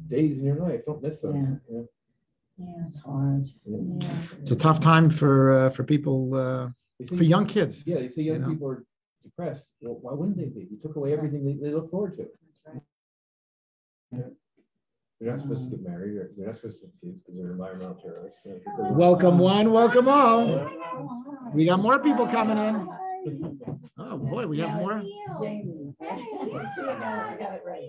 days in your life. Don't miss them. Yeah, it's hard. Yeah. It's a tough time for people, for young kids. Yeah, they say young people are depressed. Well, why wouldn't they be? You took away everything they look forward to. That's right. Yeah. They're not supposed to get married. They're not supposed to have kids because they're environmental terrorists. Welcome one, welcome all. We got more people coming in. Oh boy, we have more. Jamie. I got it right.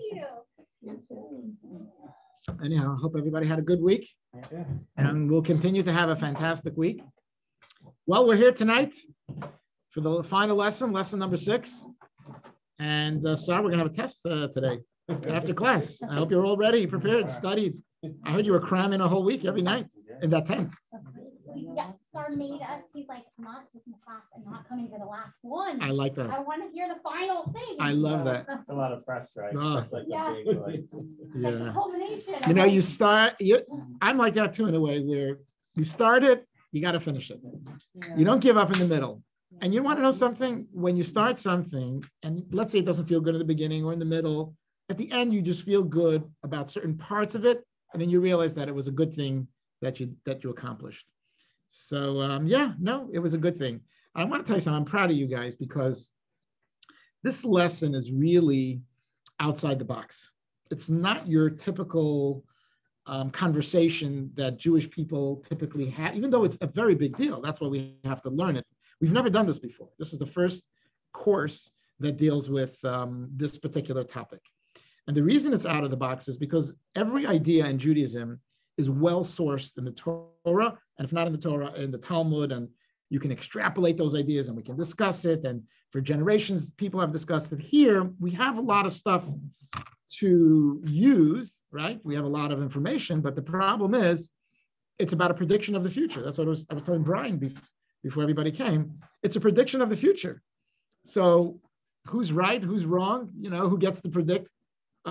Anyhow, I hope everybody had a good week. Yeah. And we'll continue to have a fantastic week. Well, we're here tonight for the final lesson, lesson number 6. And we're going to have a test today after class. I hope you're all ready, prepared, studied. I heard you were cramming a whole week every night in that tent. Yeah, Star made us. He's like, I'm not taking the class and not coming to the last one. I like that. I want to hear the final thing. I love that. A lot of pressure, right? Oh. Yeah. Yeah. Culmination. You know, you start, I'm like that too in a way where you start it, you got to finish it. You don't give up in the middle. And you want to know something? When you start something, and let's say it doesn't feel good at the beginning or in the middle, at the end, you just feel good about certain parts of it. And then you realize that it was a good thing that you accomplished. So it was a good thing. I want to tell you something. I'm proud of you guys because this lesson is really outside the box. It's not your typical conversation that Jewish people typically have, even though it's a very big deal. That's why we have to learn it. We've never done this before. This is the first course that deals with this particular topic. And the reason it's out of the box is because every idea in Judaism is well sourced in the Torah, and if not in the Torah, in the Talmud, and you can extrapolate those ideas and we can discuss it. And for generations, people have discussed it. Here, we have a lot of stuff to use, right? We have a lot of information, but the problem is it's about a prediction of the future. That's what I was telling Brian before everybody came. It's a prediction of the future. So who's right, who's wrong, who gets to predict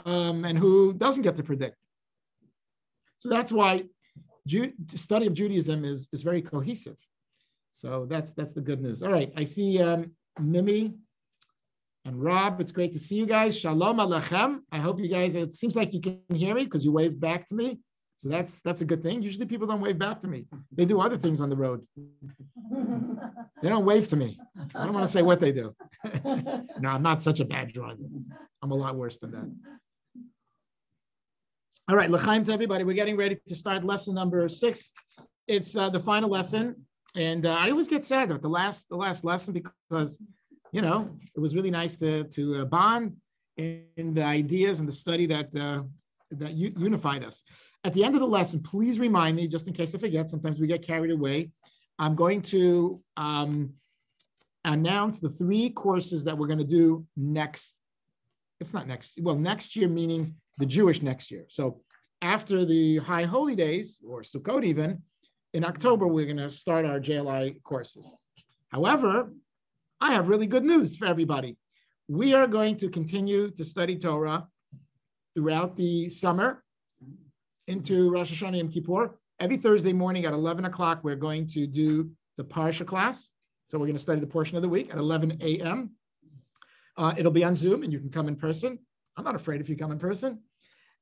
and who doesn't get to predict. So that's why study of Judaism is very cohesive. So that's the good news. All right, I see Mimi and Rob. It's great to see you guys. Shalom Alechem. I hope you guys, it seems like you can hear me because you waved back to me. So that's a good thing. Usually people don't wave back to me. They do other things on the road. They don't wave to me. I don't want to say what they do. No, I'm not such a bad driver. I'm a lot worse than that. All right, l'chaim to everybody. We're getting ready to start lesson number 6. It's the final lesson. And I always get sad at the last lesson because, it was really nice to bond in the ideas and the study that unified us. At the end of the lesson, please remind me, just in case I forget, sometimes we get carried away. I'm going to announce the 3 courses that we're going to do next. It's not next. Well, next year, meaning the Jewish next year. So after the High Holy Days, or Sukkot even, in October, we're going to start our JLI courses. However, I have really good news for everybody. We are going to continue to study Torah throughout the summer into Rosh Hashanah and Kippur. Every Thursday morning at 11 o'clock, we're going to do the Parsha class. So we're going to study the portion of the week at 11 a.m. It'll be on Zoom and you can come in person. I'm not afraid if you come in person.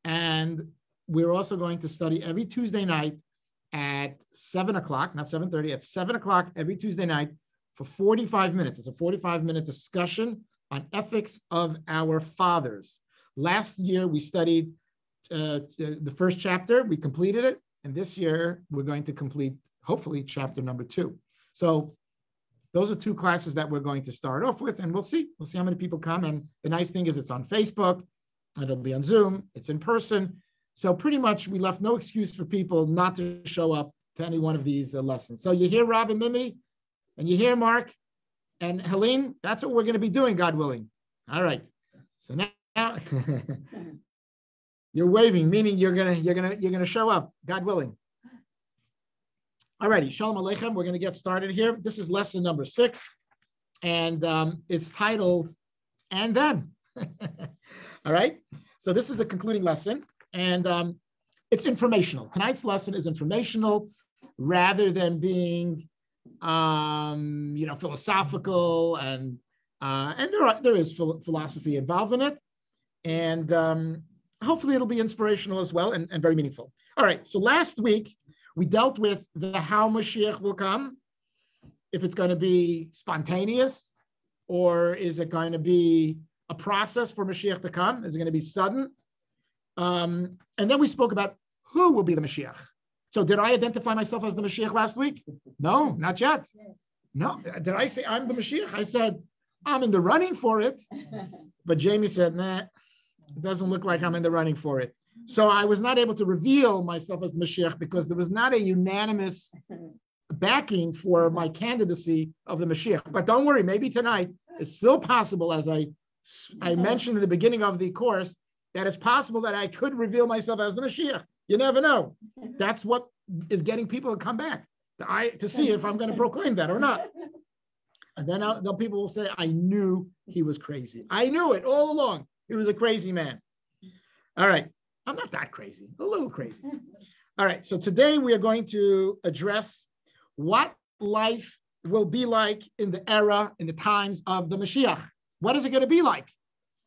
And we're also going to study every Tuesday night at 7 o'clock, not 7:30, at 7 o'clock every Tuesday night for 45 minutes. It's a 45-minute discussion on ethics of our fathers. Last year, we studied the first chapter. We completed it. And this year, we're going to complete, hopefully, chapter number 2. So those are 2 classes that we're going to start off with. And we'll see. We'll see how many people come. And the nice thing is it's on Facebook. It'll be on Zoom. It's in person. So pretty much we left no excuse for people not to show up to any one of these lessons. So you hear Rob and Mimi, and you hear Mark and Helene. That's what we're going to be doing, God willing. All right. So now you're waving, meaning you're gonna show up, God willing. All righty. Shalom Aleichem. We're going to get started here. This is lesson number 6, and it's titled "And Then." All right. So this is the concluding lesson. And it's informational. Tonight's lesson is informational rather than being, philosophical, and there is philosophy involved in it. And hopefully it'll be inspirational as well and very meaningful. All right, so last week we dealt with the how Mashiach will come, if it's going to be spontaneous, or is it going to be a process for Mashiach to come? Is it going to be sudden? And then we spoke about who will be the Mashiach. So did I identify myself as the Mashiach last week? No, not yet. No, did I say I'm the Mashiach? I said, I'm in the running for it. But Jamie said, nah, it doesn't look like I'm in the running for it. So I was not able to reveal myself as the Mashiach because there was not a unanimous backing for my candidacy of the Mashiach. But don't worry, maybe tonight it's still possible, as I mentioned in the beginning of the course, that it's possible that I could reveal myself as the Mashiach. You never know. That's what is getting people to come back to see if I'm going to proclaim that or not. And then people will say, I knew he was crazy. I knew it all along. He was a crazy man. All right. I'm not that crazy, a little crazy. All right. So today we are going to address what life will be like in the era, in the times of the Mashiach. What is it going to be like?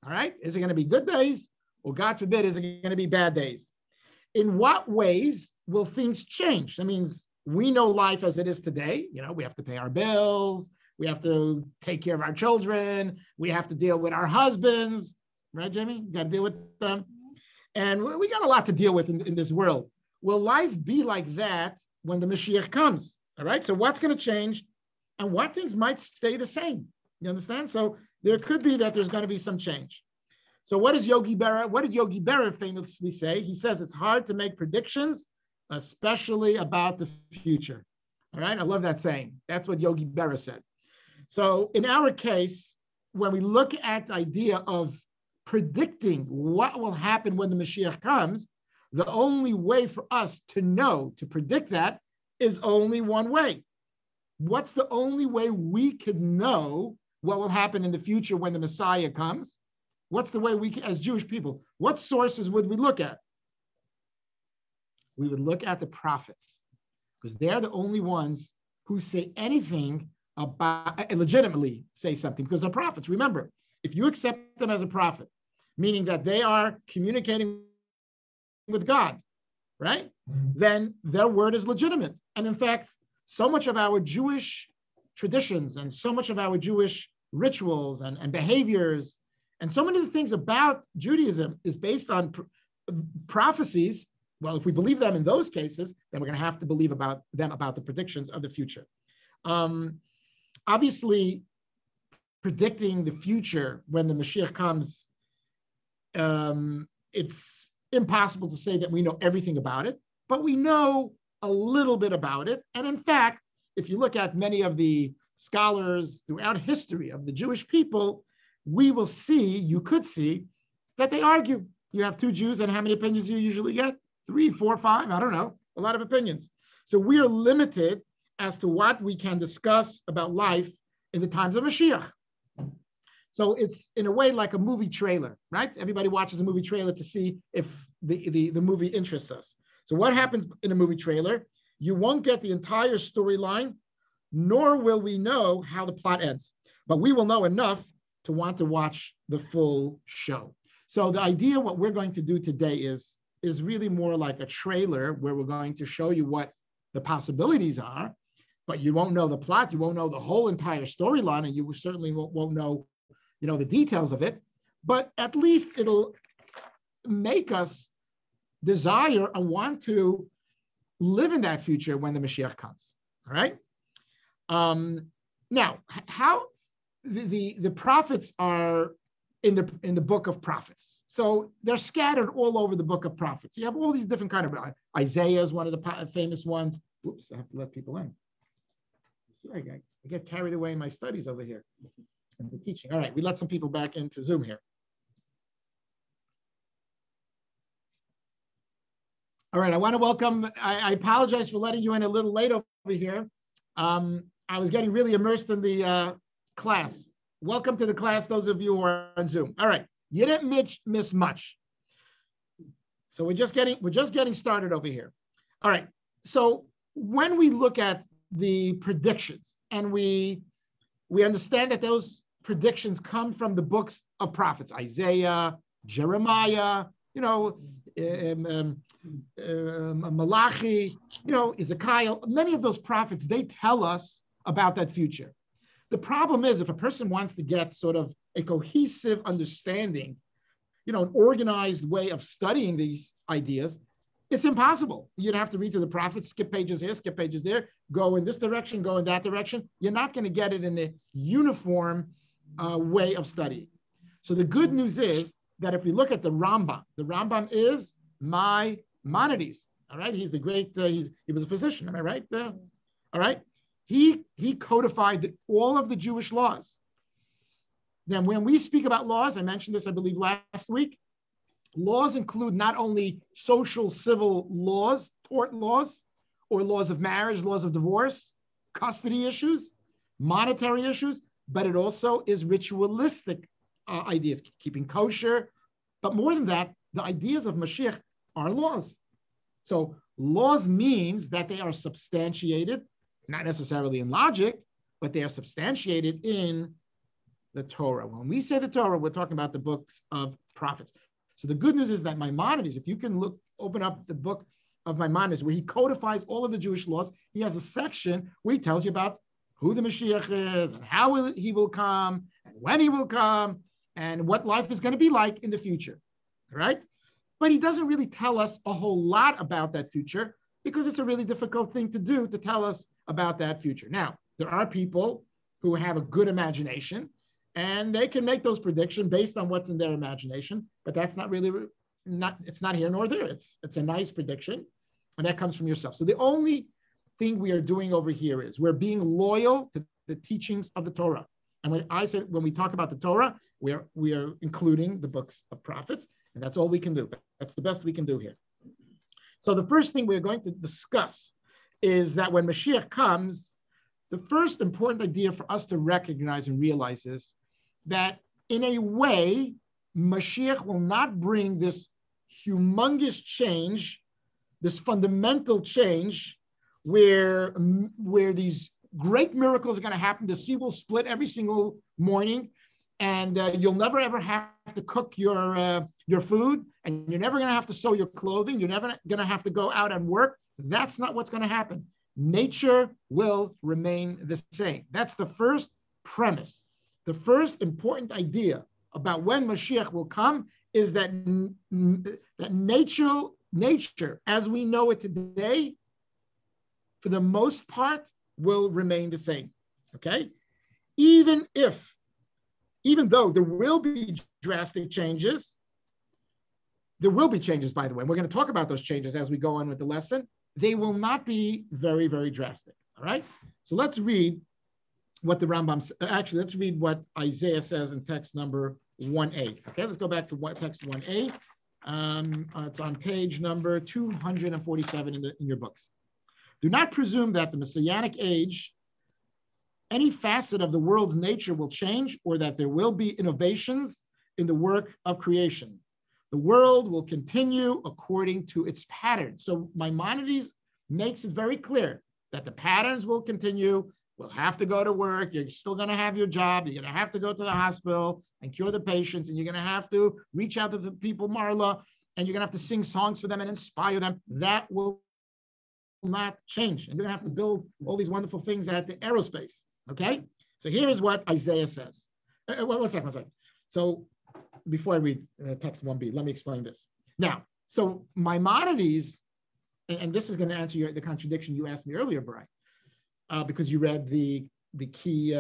All right. Is it going to be good days? Or God forbid, is it going to be bad days? In what ways will things change? That means we know life as it is today. You know, we have to pay our bills. We have to take care of our children. We have to deal with our husbands. Right, Jamie? You got to deal with them. And we got a lot to deal with in this world. Will life be like that when the Mashiach comes? All right. So what's going to change and what things might stay the same? You understand? So there could be that there's going to be some change. So what did Yogi Berra famously say? He says it's hard to make predictions, especially about the future. All right. I love that saying. That's what Yogi Berra said. So in our case, when we look at the idea of predicting what will happen when the Mashiach comes, the only way for us to know, to predict that, is only one way. What's the only way we could know what will happen in the future when the Messiah comes? What's the way we can, as Jewish people, what sources would we look at? We would look at the prophets, because they're the only ones who say anything about, legitimately say something, because they're prophets. Remember, if you accept them as a prophet, meaning that they are communicating with God, right? Then their word is legitimate. And in fact, so much of our Jewish traditions and so much of our Jewish rituals and behaviors and so many of the things about Judaism is based on prophecies. Well, if we believe them in those cases, then we're going to have to believe about the predictions of the future. Obviously, predicting the future when the Mashiach comes, it's impossible to say that we know everything about it, but we know a little bit about it. And in fact, if you look at many of the scholars throughout history of the Jewish people, you could see that they argue. You have two Jews, and how many opinions do you usually get? 3, 4, 5, I don't know, a lot of opinions. So we are limited as to what we can discuss about life in the times of Mashiach. So it's in a way like a movie trailer, right? Everybody watches a movie trailer to see if the movie interests us. So what happens in a movie trailer? You won't get the entire storyline, nor will we know how the plot ends, but we will know enough to want to watch the full show. So the idea, what we're going to do today is really more like a trailer where we're going to show you what the possibilities are, but you won't know the plot, you won't know the whole entire storyline, and you certainly won't know, the details of it, but at least it'll make us desire and want to live in that future when the Mashiach comes, all right? Now, how the prophets are in the book of prophets. So they're scattered all over the book of prophets. You have all these different kind of, Isaiah is one of the famous ones. Oops, I have to let people in. See, I get carried away in my studies over here and the teaching. All right, we let some people back into Zoom here. All right, I want to welcome, I apologize for letting you in a little late over here. I was getting really immersed in the class. Welcome to the class, those of you who are on Zoom. All right, you didn't miss much. So we're just getting started over here. All right, so when we look at the predictions and we understand that those predictions come from the books of prophets, Isaiah, Jeremiah, Malachi, Ezekiel, many of those prophets, they tell us about that future. The problem is if a person wants to get sort of a cohesive understanding, an organized way of studying these ideas, it's impossible. You'd have to read to the prophets, skip pages here, skip pages there, go in this direction, go in that direction. You're not going to get it in a uniform way of studying. So the good news is that if we look at the Rambam is Maimonides. All right, he's the great. He was a physician. Am I right? All right, he codified all of the Jewish laws. Then when we speak about laws, I mentioned this, I believe, last week. Laws include not only social, civil laws, tort laws, or laws of marriage, laws of divorce, custody issues, monetary issues, but it also is ritualistic ideas, keeping kosher. But more than that, the ideas of Mashiach are laws. So laws means that they are substantiated, not necessarily in logic, but they are substantiated in the Torah. When we say the Torah, we're talking about the books of prophets. So the good news is that Maimonides, if you can open up the book of Maimonides, where he codifies all of the Jewish laws, he has a section where he tells you about who the Mashiach is and how he will come and when he will come and what life is going to be like in the future, right? But he doesn't really tell us a whole lot about that future because it's a really difficult thing to do to tell us about that future. Now, there are people who have a good imagination and they can make those predictions based on what's in their imagination, but that's not really, it's not here nor there. It's a nice prediction, and that comes from yourself. So the only thing we are doing over here is we're being loyal to the teachings of the Torah. And when we talk about the Torah, we are including the books of prophets, and that's all we can do. That's the best we can do here. So the first thing we're going to discuss is that when Mashiach comes, the first important idea for us to recognize and realize is that in a way, Mashiach will not bring this humongous change, this fundamental change where these great miracles are going to happen. The sea will split every single morning, and you'll never ever have to cook your food, and you're never going to have to sew your clothing. You're never going to have to go out and work. That's not what's going to happen. Nature will remain the same. That's the first premise. The first important idea about when Mashiach will come is that nature, as we know it today, for the most part, will remain the same. Okay? Even though there will be drastic changes, there will be changes, by the way. We're going to talk about those changes as we go on with the lesson. They will not be very, very drastic. All right? So let's read what the Rambam, actually, let's read what Isaiah says in text number 1a. Okay, let's go back to text 1a. It's on page number 247 in your books. Do not presume that the Messianic age, any facet of the world's nature will change, or that there will be innovations in the work of creation. The world will continue according to its patterns. So Maimonides makes it very clear that the patterns will continue. We'll have to go to work. You're still going to have your job. You're going to have to go to the hospital and cure the patients. And you're going to have to reach out to the people, Marla, and you're going to have to sing songs for them and inspire them. That will not change. And you're going to have to build all these wonderful things at the aerospace. Okay? So here is what Isaiah says. One second. So before I read text 1b, let me explain this. Now, so Maimonides, and this is going to answer the contradiction you asked me earlier, Brian. Because you read the key,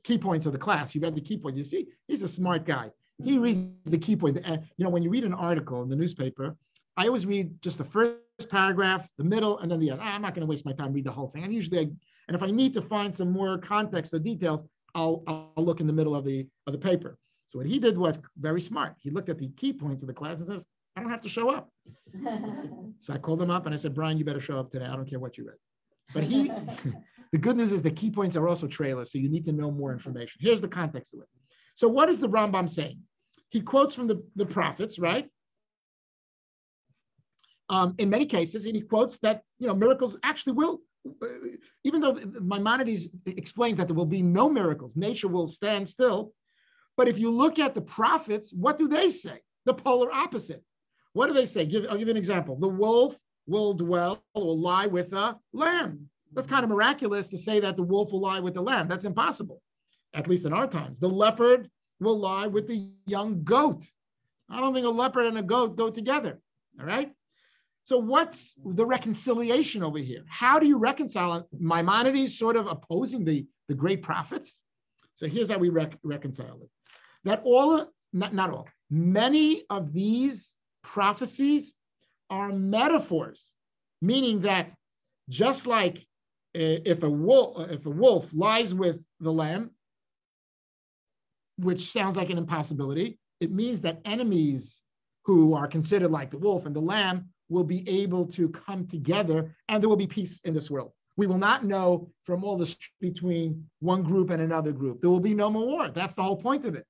key points of the class. You read the key points. You see, he's a smart guy. He reads the key point. When you read an article in the newspaper, I always read just the first paragraph, the middle, and then the end. I'm not going to waste my time read the whole thing. And usually, if I need to find some more context or details, I'll look in the middle of the paper. So what he did was very smart. He looked at the key points of the class and says, I don't have to show up. So I called him up and I said, Brian, you better show up today. I don't care what you read. But the good news is the key points are also trailers, so you need to know more information. Here's the context of it. So what is the Rambam saying? He quotes from the prophets, right? In many cases, and he quotes that miracles actually will, even though Maimonides explains that there will be no miracles, nature will stand still. But if you look at the prophets, what do they say? the polar opposite. What do they say? I'll give you an example. The wolf will lie with a lamb. That's kind of miraculous to say that the wolf will lie with the lamb. That's impossible, at least in our times. The leopard will lie with the young goat. I don't think a leopard and a goat go together, all right? So what's the reconciliation over here? How do you reconcile it? Maimonides sort of opposing the great prophets. So here's how we reconcile it. That not all, many of these prophecies are metaphors, meaning that just like if a wolf lies with the lamb, which sounds like an impossibility, it means that enemies who are considered like the wolf and the lamb will be able to come together and there will be peace in this world. We will not know from all the between one group and another group. There will be no more war. That's the whole point of it.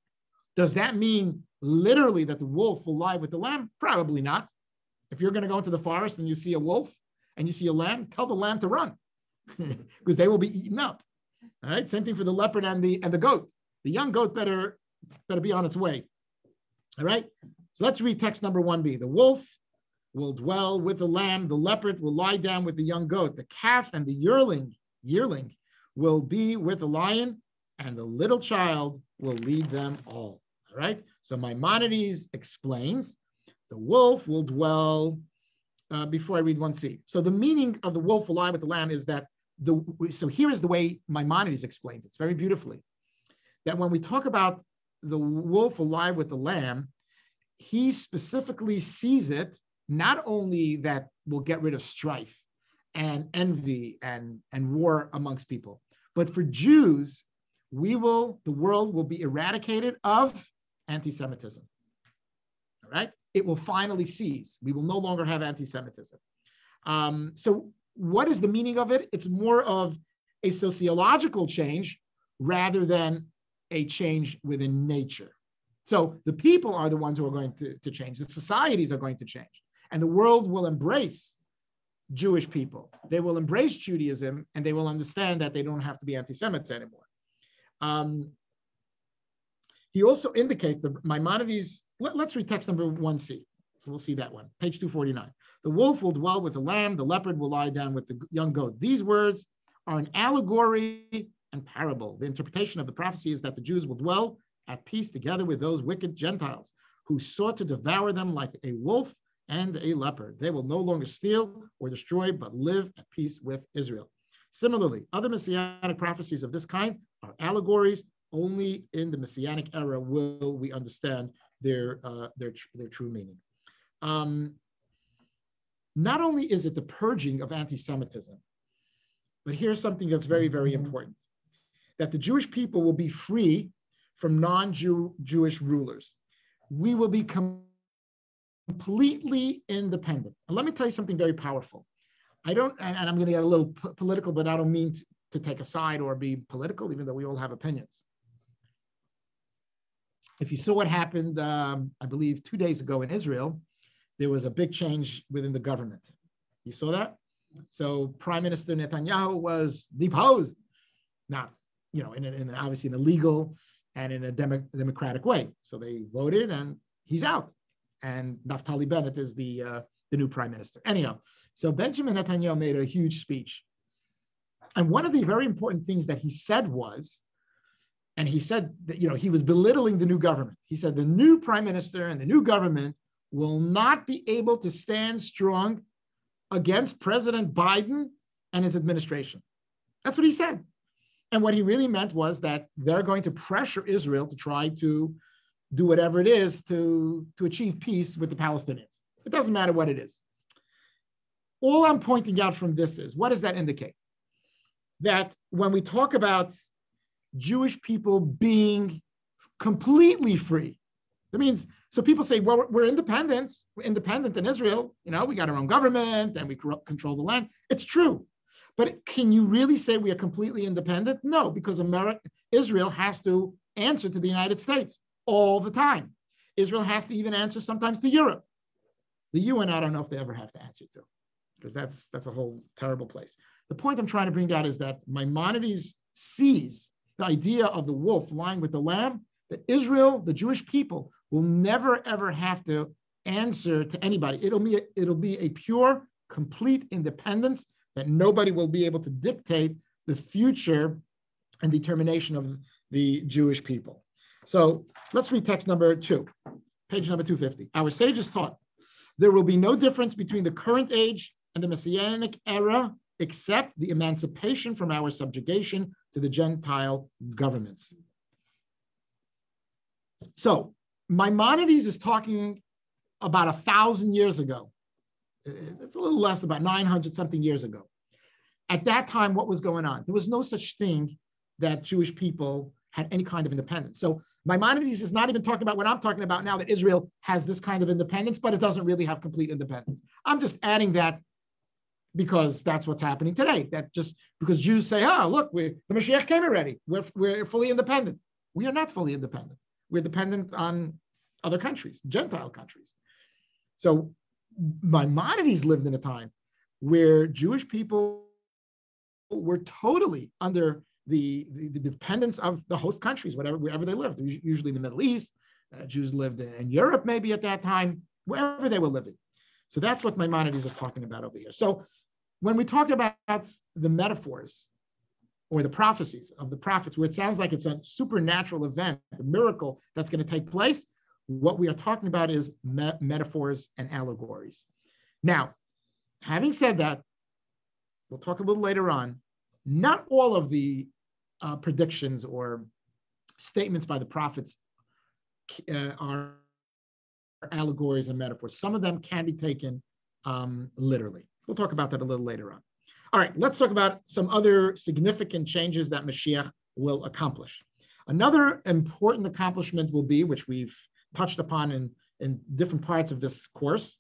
Does that mean literally that the wolf will lie with the lamb? Probably not. If you're going to go into the forest and you see a wolf and you see a lamb, tell the lamb to run because they will be eaten up. All right. Same thing for the leopard and the goat. The young goat better be on its way. All right. So let's read text number 1b. The wolf will dwell with the lamb. The leopard will lie down with the young goat. The calf and the yearling will be with the lion, and the little child will lead them all. All right. So Maimonides explains the wolf will dwell. Before I read 1c. So the meaning of the wolf will lie with the lamb is that so here is the way Maimonides explains it. It's very beautifully. That when we talk about the wolf will lie with the lamb, he specifically sees it not only that will get rid of strife and envy and war amongst people, but for Jews, the world will be eradicated of anti-Semitism. All right? It will finally cease. We will no longer have anti-Semitism. So what is the meaning of it? It's more of a sociological change rather than a change within nature. So the people are the ones who are going to change. The societies are going to change. And the world will embrace Jewish people. They will embrace Judaism, and they will understand that they don't have to be anti-Semites anymore. He also indicates that Maimonides, let's read text number 1c. We'll see that one, page 249. The wolf will dwell with the lamb, the leopard will lie down with the young goat. These words are an allegory and parable. The interpretation of the prophecy is that the Jews will dwell at peace together with those wicked Gentiles who sought to devour them like a wolf and a leopard. They will no longer steal or destroy, but live at peace with Israel. Similarly, other messianic prophecies of this kind are allegories. Only in the Messianic era will we understand their true meaning. Not only is it the purging of anti-Semitism, but here's something that's very, very important, that the Jewish people will be free from non-Jewish rulers. We will be completely independent. And let me tell you something very powerful. And I'm going to get a little political, but I don't mean to take a side or be political, even though we all have opinions. If you saw what happened, I believe 2 days ago in Israel, there was a big change within the government. You saw that? So Prime Minister Netanyahu was deposed, not, in obviously in a legal and in a democratic way. So they voted and he's out. And Naftali Bennett is the new prime minister. Anyhow, so Benjamin Netanyahu made a huge speech. And one of the very important things that he said was, and he said that, he was belittling the new government. He said the new prime minister and the new government will not be able to stand strong against President Biden and his administration. That's what he said. And what he really meant was that they're going to pressure Israel to try to do whatever it is to achieve peace with the Palestinians. It doesn't matter what it is. All I'm pointing out from this is, what does that indicate? That when we talk about Jewish people being completely free, that means, so people say, well, we're independent in Israel, we got our own government and we control the land. It's true. But can you really say we are completely independent? No, because Israel has to answer to the United States all the time. Israel has to even answer sometimes to Europe. The UN, I don't know if they ever have to answer to, because that's a whole terrible place. The point I'm trying to bring out is that Maimonides sees the idea of the wolf lying with the lamb, that Israel, the Jewish people, will never, ever have to answer to anybody. It'll be a pure, complete independence that nobody will be able to dictate the future and determination of the Jewish people. So let's read text number 2, page number 250. Our sages taught, there will be no difference between the current age and the Messianic era, except the emancipation from our subjugation to the Gentile governments. So Maimonides is talking about 1,000 years ago. It's a little less, about 900 something years ago. At that time, what was going on? There was no such thing that Jewish people had any kind of independence. So Maimonides is not even talking about what I'm talking about now, that Israel has this kind of independence, but it doesn't really have complete independence. I'm just adding that because that's what's happening today. That just because Jews say, oh, look, the Mashiach came already. We're fully independent. We are not fully independent. We're dependent on other countries, Gentile countries. So Maimonides lived in a time where Jewish people were totally under the dependence of the host countries, wherever they lived. Usually in the Middle East, Jews lived in Europe maybe at that time, wherever they were living. So that's what Maimonides is talking about over here. So when we talk about the metaphors or the prophecies of the prophets, where it sounds like it's a supernatural event, a miracle that's going to take place, what we are talking about is metaphors and allegories. Now, having said that, we'll talk a little later on, not all of the predictions or statements by the prophets are allegories and metaphors. Some of them can be taken literally. We'll talk about that a little later on. All right, let's talk about some other significant changes that Mashiach will accomplish. Another important accomplishment will be, which we've touched upon in different parts of this course,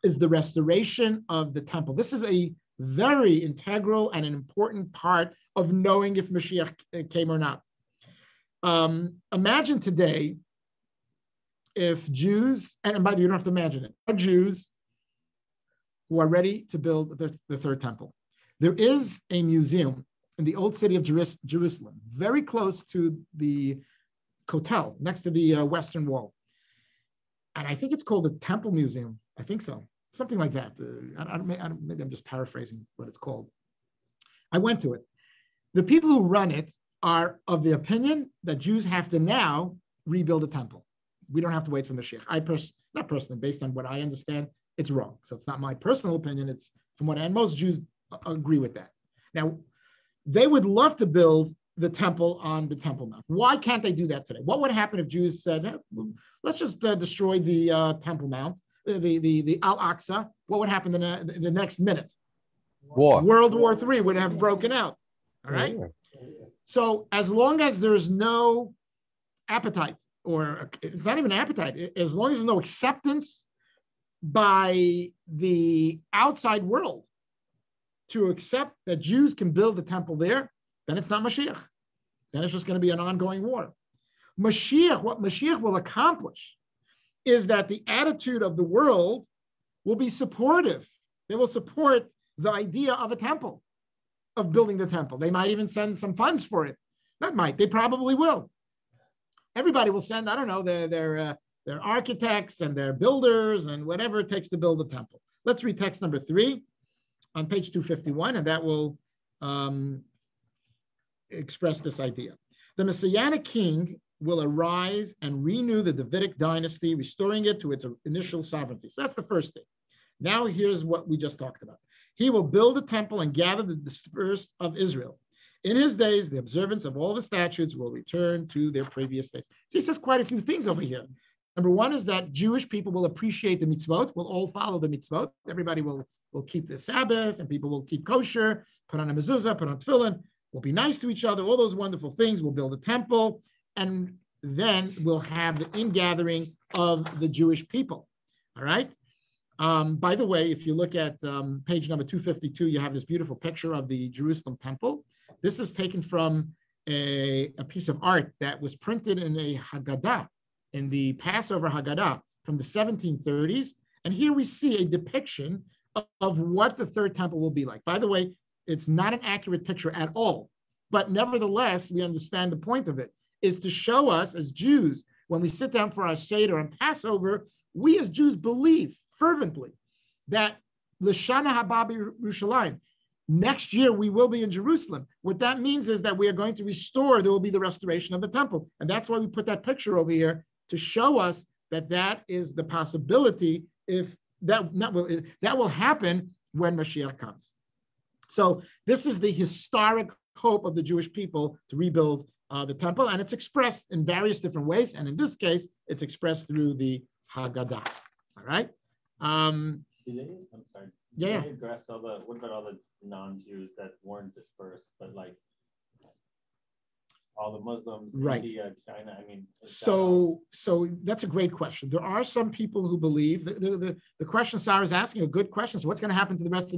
is the restoration of the temple. This is a very integral and an important part of knowing if Mashiach came or not. Imagine today if Jews, and by the way, you don't have to imagine it, are Jews who are ready to build the third temple. There is a museum in the old city of Jerusalem, very close to the Kotel, next to the Western Wall. And I think it's called the Temple Museum. I think so. Something like that. Maybe I'm just paraphrasing what it's called. I went to it. The people who run it are of the opinion that Jews have to now rebuild a temple. We don't have to wait for Mashiach. Not personally, based on what I understand, it's wrong. So it's not my personal opinion. It's from what and most Jews agree with that. Now, they would love to build the temple on the Temple Mount. Why can't they do that today? What would happen if Jews said, let's just destroy the Temple Mount, the Al-Aqsa? What would happen the next minute? War. World War III would have broken out. All right. Yeah. So as long as there's no appetite, or it's not even appetite, as long as there's no acceptance by the outside world to accept that Jews can build the temple there, then it's not Mashiach. Then it's just going to be an ongoing war. What Mashiach will accomplish is that the attitude of the world will be supportive. They will support the idea of a temple, of building the temple. They might even send some funds for it. They probably will. Everybody will send, I don't know, their architects and their builders and whatever it takes to build a temple. Let's read text number 3 on page 251, and that will express this idea. The Messianic king will arise and renew the Davidic dynasty, restoring it to its initial sovereignty. So that's the first thing. Now here's what we just talked about. He will build a temple and gather the dispersed of Israel. In his days, the observance of all the statutes will return to their previous states. So he says quite a few things over here. Number one is that Jewish people will appreciate the mitzvot, will all follow the mitzvot. Everybody will keep the Sabbath, and people will keep kosher, put on a mezuzah, put on tefillin, will be nice to each other, all those wonderful things. We'll build a temple, and then we'll have the ingathering of the Jewish people. All right? By the way, if you look at page number 252, you have this beautiful picture of the Jerusalem temple. This is taken from a piece of art that was printed in a Haggadah, in the Passover Haggadah from the 1730s. And here we see a depiction of what the third temple will be like. By the way, it's not an accurate picture at all, but nevertheless, we understand the point of it is to show us as Jews, when we sit down for our Seder and Passover, we as Jews believe fervently that L'Shana Haba Yerushalayim, next year we will be in Jerusalem. What that means is that we are going to restore, there will be the restoration of the temple. And that's why we put that picture over here to show us that that is the possibility if that will happen when Mashiach comes. So this is the historic hope of the Jewish people to rebuild the temple, and it's expressed in various different ways. And in this case, it's expressed through the Haggadah. All right. I'm sorry. Yeah. Did they address what about all the non-Jews that weren't dispersed, but like all the Muslims, right. India, China? I mean, so that's a great question. There are some people who believe the question Sarah is asking, a good question. So what's going to happen to the rest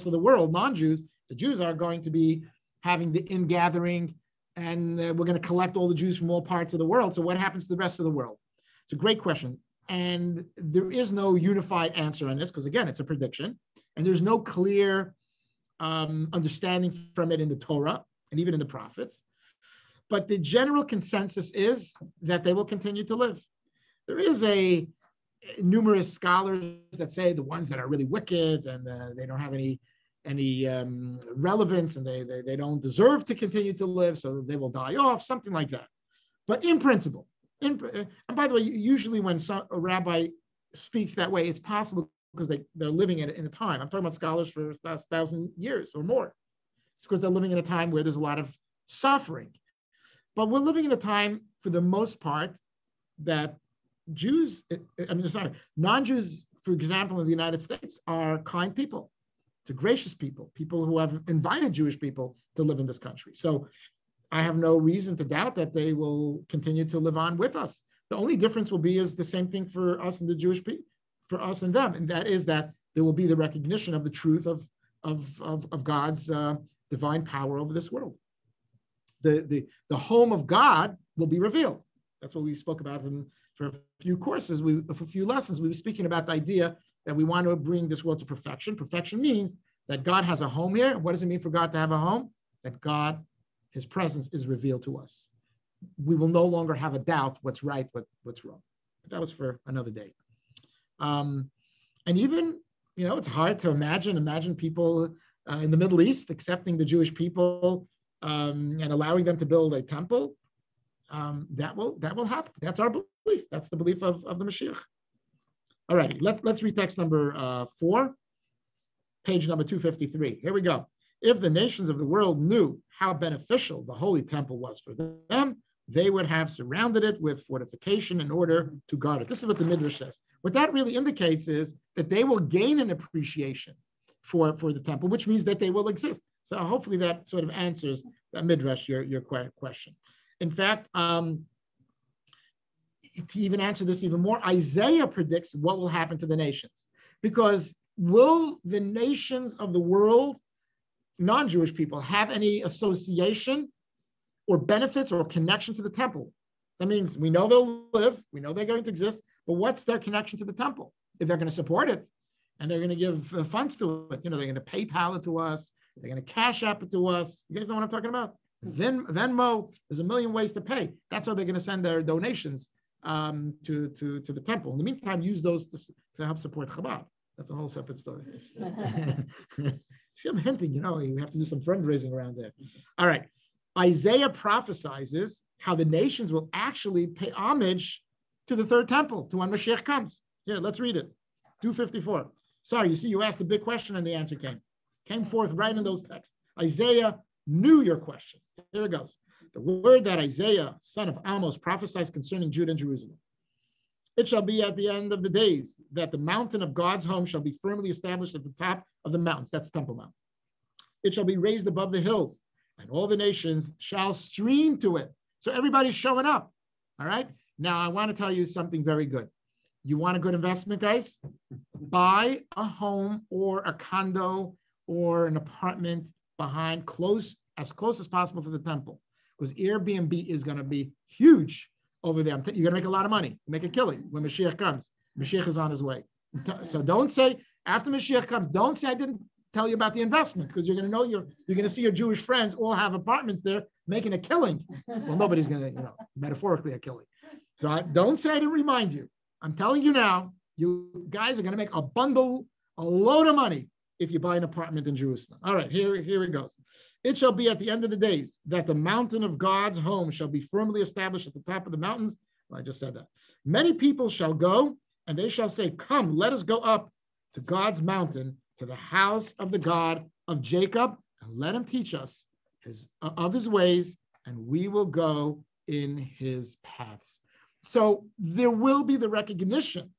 of the world, non-Jews? The Jews are going to be having the ingathering, and we're going to collect all the Jews from all parts of the world. So what happens to the rest of the world? It's a great question. And there is no unified answer on this because, again, it's a prediction. And there's no clear understanding from it in the Torah and even in the prophets. But the general consensus is that they will continue to live. There is numerous scholars that say the ones that are really wicked and they don't have any relevance and they don't deserve to continue to live, so they will die off, something like that. But in principle, and by the way, usually when a rabbi speaks that way, it's possible because they're living in a time. I'm talking about scholars for 1,000 years or more. It's because they're living in a time where there's a lot of suffering. But we're living in a time, for the most part, that non-Jews, for example, in the United States, are kind people. It's a gracious people who have invited Jewish people to live in this country. So I have no reason to doubt that they will continue to live on with us. The only difference will be is the same thing for us and the Jewish people, for us and them, and that is that there will be the recognition of the truth of God's divine power over this world. The home of God will be revealed. That's what we spoke about for a few courses, for a few lessons. We were speaking about the idea that we want to bring this world to perfection. Perfection means that God has a home here. What does it mean for God to have a home? That God, his presence is revealed to us. We will no longer have a doubt what's right, what's wrong. But that was for another day. And even, it's hard to imagine people in the Middle East accepting the Jewish people and allowing them to build a temple. That will happen. That's our belief. That's the belief of the Mashiach. All righty, let's read text number 4, page number 253. Here we go. If the nations of the world knew how beneficial the holy temple was for them, they would have surrounded it with fortification in order to guard it. This is what the Midrash says. What that really indicates is that they will gain an appreciation for the temple, which means that they will exist. So hopefully that sort of answers that Midrash, your question. In fact, to even answer this even more, Isaiah predicts what will happen to the nations. Because will the nations of the world, non-Jewish people, have any association or benefits or connection to the temple? That means we know they'll live, we know they're going to exist, but what's their connection to the temple? If they're going to support it and they're going to give funds to it, they're going to PayPal it to us, they're going to Cash App it to us. You guys know what I'm talking about? Venmo, there's a million ways to pay. That's how they're going to send their donations to the temple. In the meantime, use those to help support Chabad. That's a whole separate story. See, I'm hinting, you have to do some fundraising around there. All right. Isaiah prophesizes how the nations will actually pay homage to the third temple, to when Mashiach comes. Here, let's read it. 254. Sorry, you see, you asked the big question and the answer came forth right in those texts. Isaiah knew your question. Here it goes. The word that Isaiah, son of Amos, prophesies concerning Judah and Jerusalem. It shall be at the end of the days that the mountain of God's home shall be firmly established at the top of the mountains. That's Temple Mount. It shall be raised above the hills, and all the nations shall stream to it. So everybody's showing up. All right. Now I want to tell you something very good. You want a good investment, guys? Buy a home or a condo or an apartment behind as close as possible to the temple, because Airbnb is going to be huge over there. You're going to make a lot of money, make a killing when Mashiach comes. Mashiach is on his way. So don't say, after Mashiach comes, don't say I didn't tell you about the investment, because you're going to know you're going to see your Jewish friends all have apartments there making a killing. Well, nobody's going to, metaphorically a killing. So don't say I didn't remind you. I'm telling you now, you guys are going to make a load of money if you buy an apartment in Jerusalem. All right, here it goes. It shall be at the end of the days that the mountain of God's home shall be firmly established at the top of the mountains. Well, I just said that. Many people shall go, and they shall say, come, let us go up to God's mountain, to the house of the God of Jacob, and let him teach us of his ways, and we will go in his paths. So there will be the recognition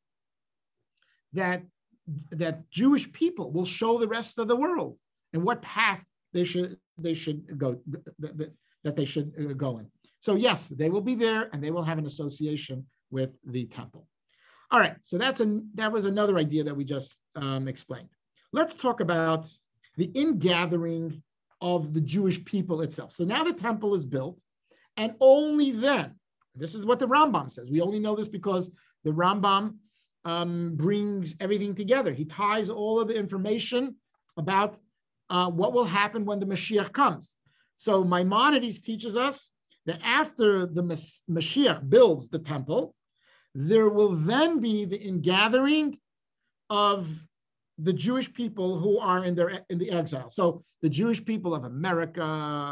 that Jewish people will show the rest of the world and what path they should go in. So yes, they will be there, and they will have an association with the temple. All right, so that was another idea that we just explained. Let's talk about the ingathering of the Jewish people itself. So now the temple is built, and only then, this is what the Rambam says. We only know this because the Rambam brings everything together. He ties all of the information about what will happen when the Mashiach comes. So Maimonides teaches us that after the Mashiach builds the temple, there will then be the ingathering of the Jewish people who are in the exile. So the Jewish people of America,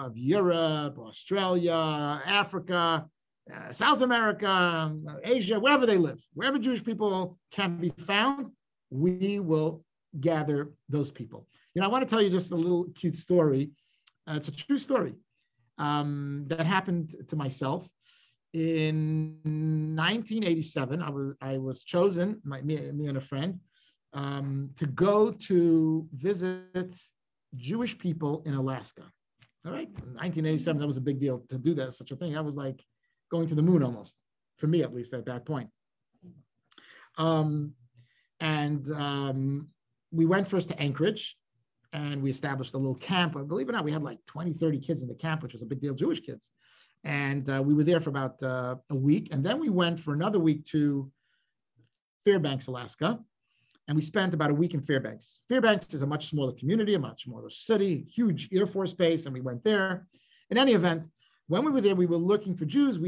of Europe, Australia, Africa, South America, Asia, wherever they live, wherever Jewish people can be found, we will gather those people. I want to tell you just a little cute story. It's a true story that happened to myself. In 1987, I was chosen, me and a friend, to go to visit Jewish people in Alaska. All right, in 1987, that was a big deal to do that, such a thing. I was like going to the moon almost, for me at least at that point. We went first to Anchorage, and we established a little camp. Believe it or not, we had like 20, 30 kids in the camp, which was a big deal, Jewish kids. And we were there for about a week. And then we went for another week to Fairbanks, Alaska. And we spent about a week in Fairbanks. Fairbanks is a much smaller community, a much smaller city, huge Air Force base, and we went there. In any event, when we were there, we were looking for Jews.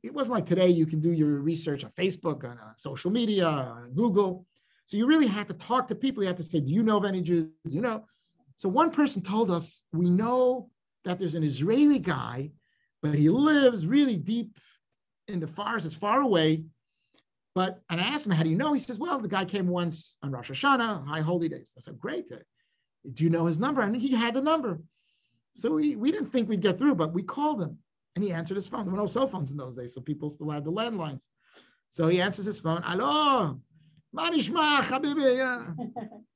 It wasn't like today you can do your research on Facebook, on social media, on Google. So you really had to talk to people. You had to say, do you know of any Jews? So one person told us, we know that there's an Israeli guy, but he lives really deep in the forest, it's far away. And I asked him, how do you know? He says, well, the guy came once on Rosh Hashanah, high holy days. I said, great. Do you know his number? And he had the number. So we didn't think we'd get through, but we called him, and he answered his phone. There were no cell phones in those days, so people still had the landlines. So he answers his phone. Hello, ma nishma, habibi.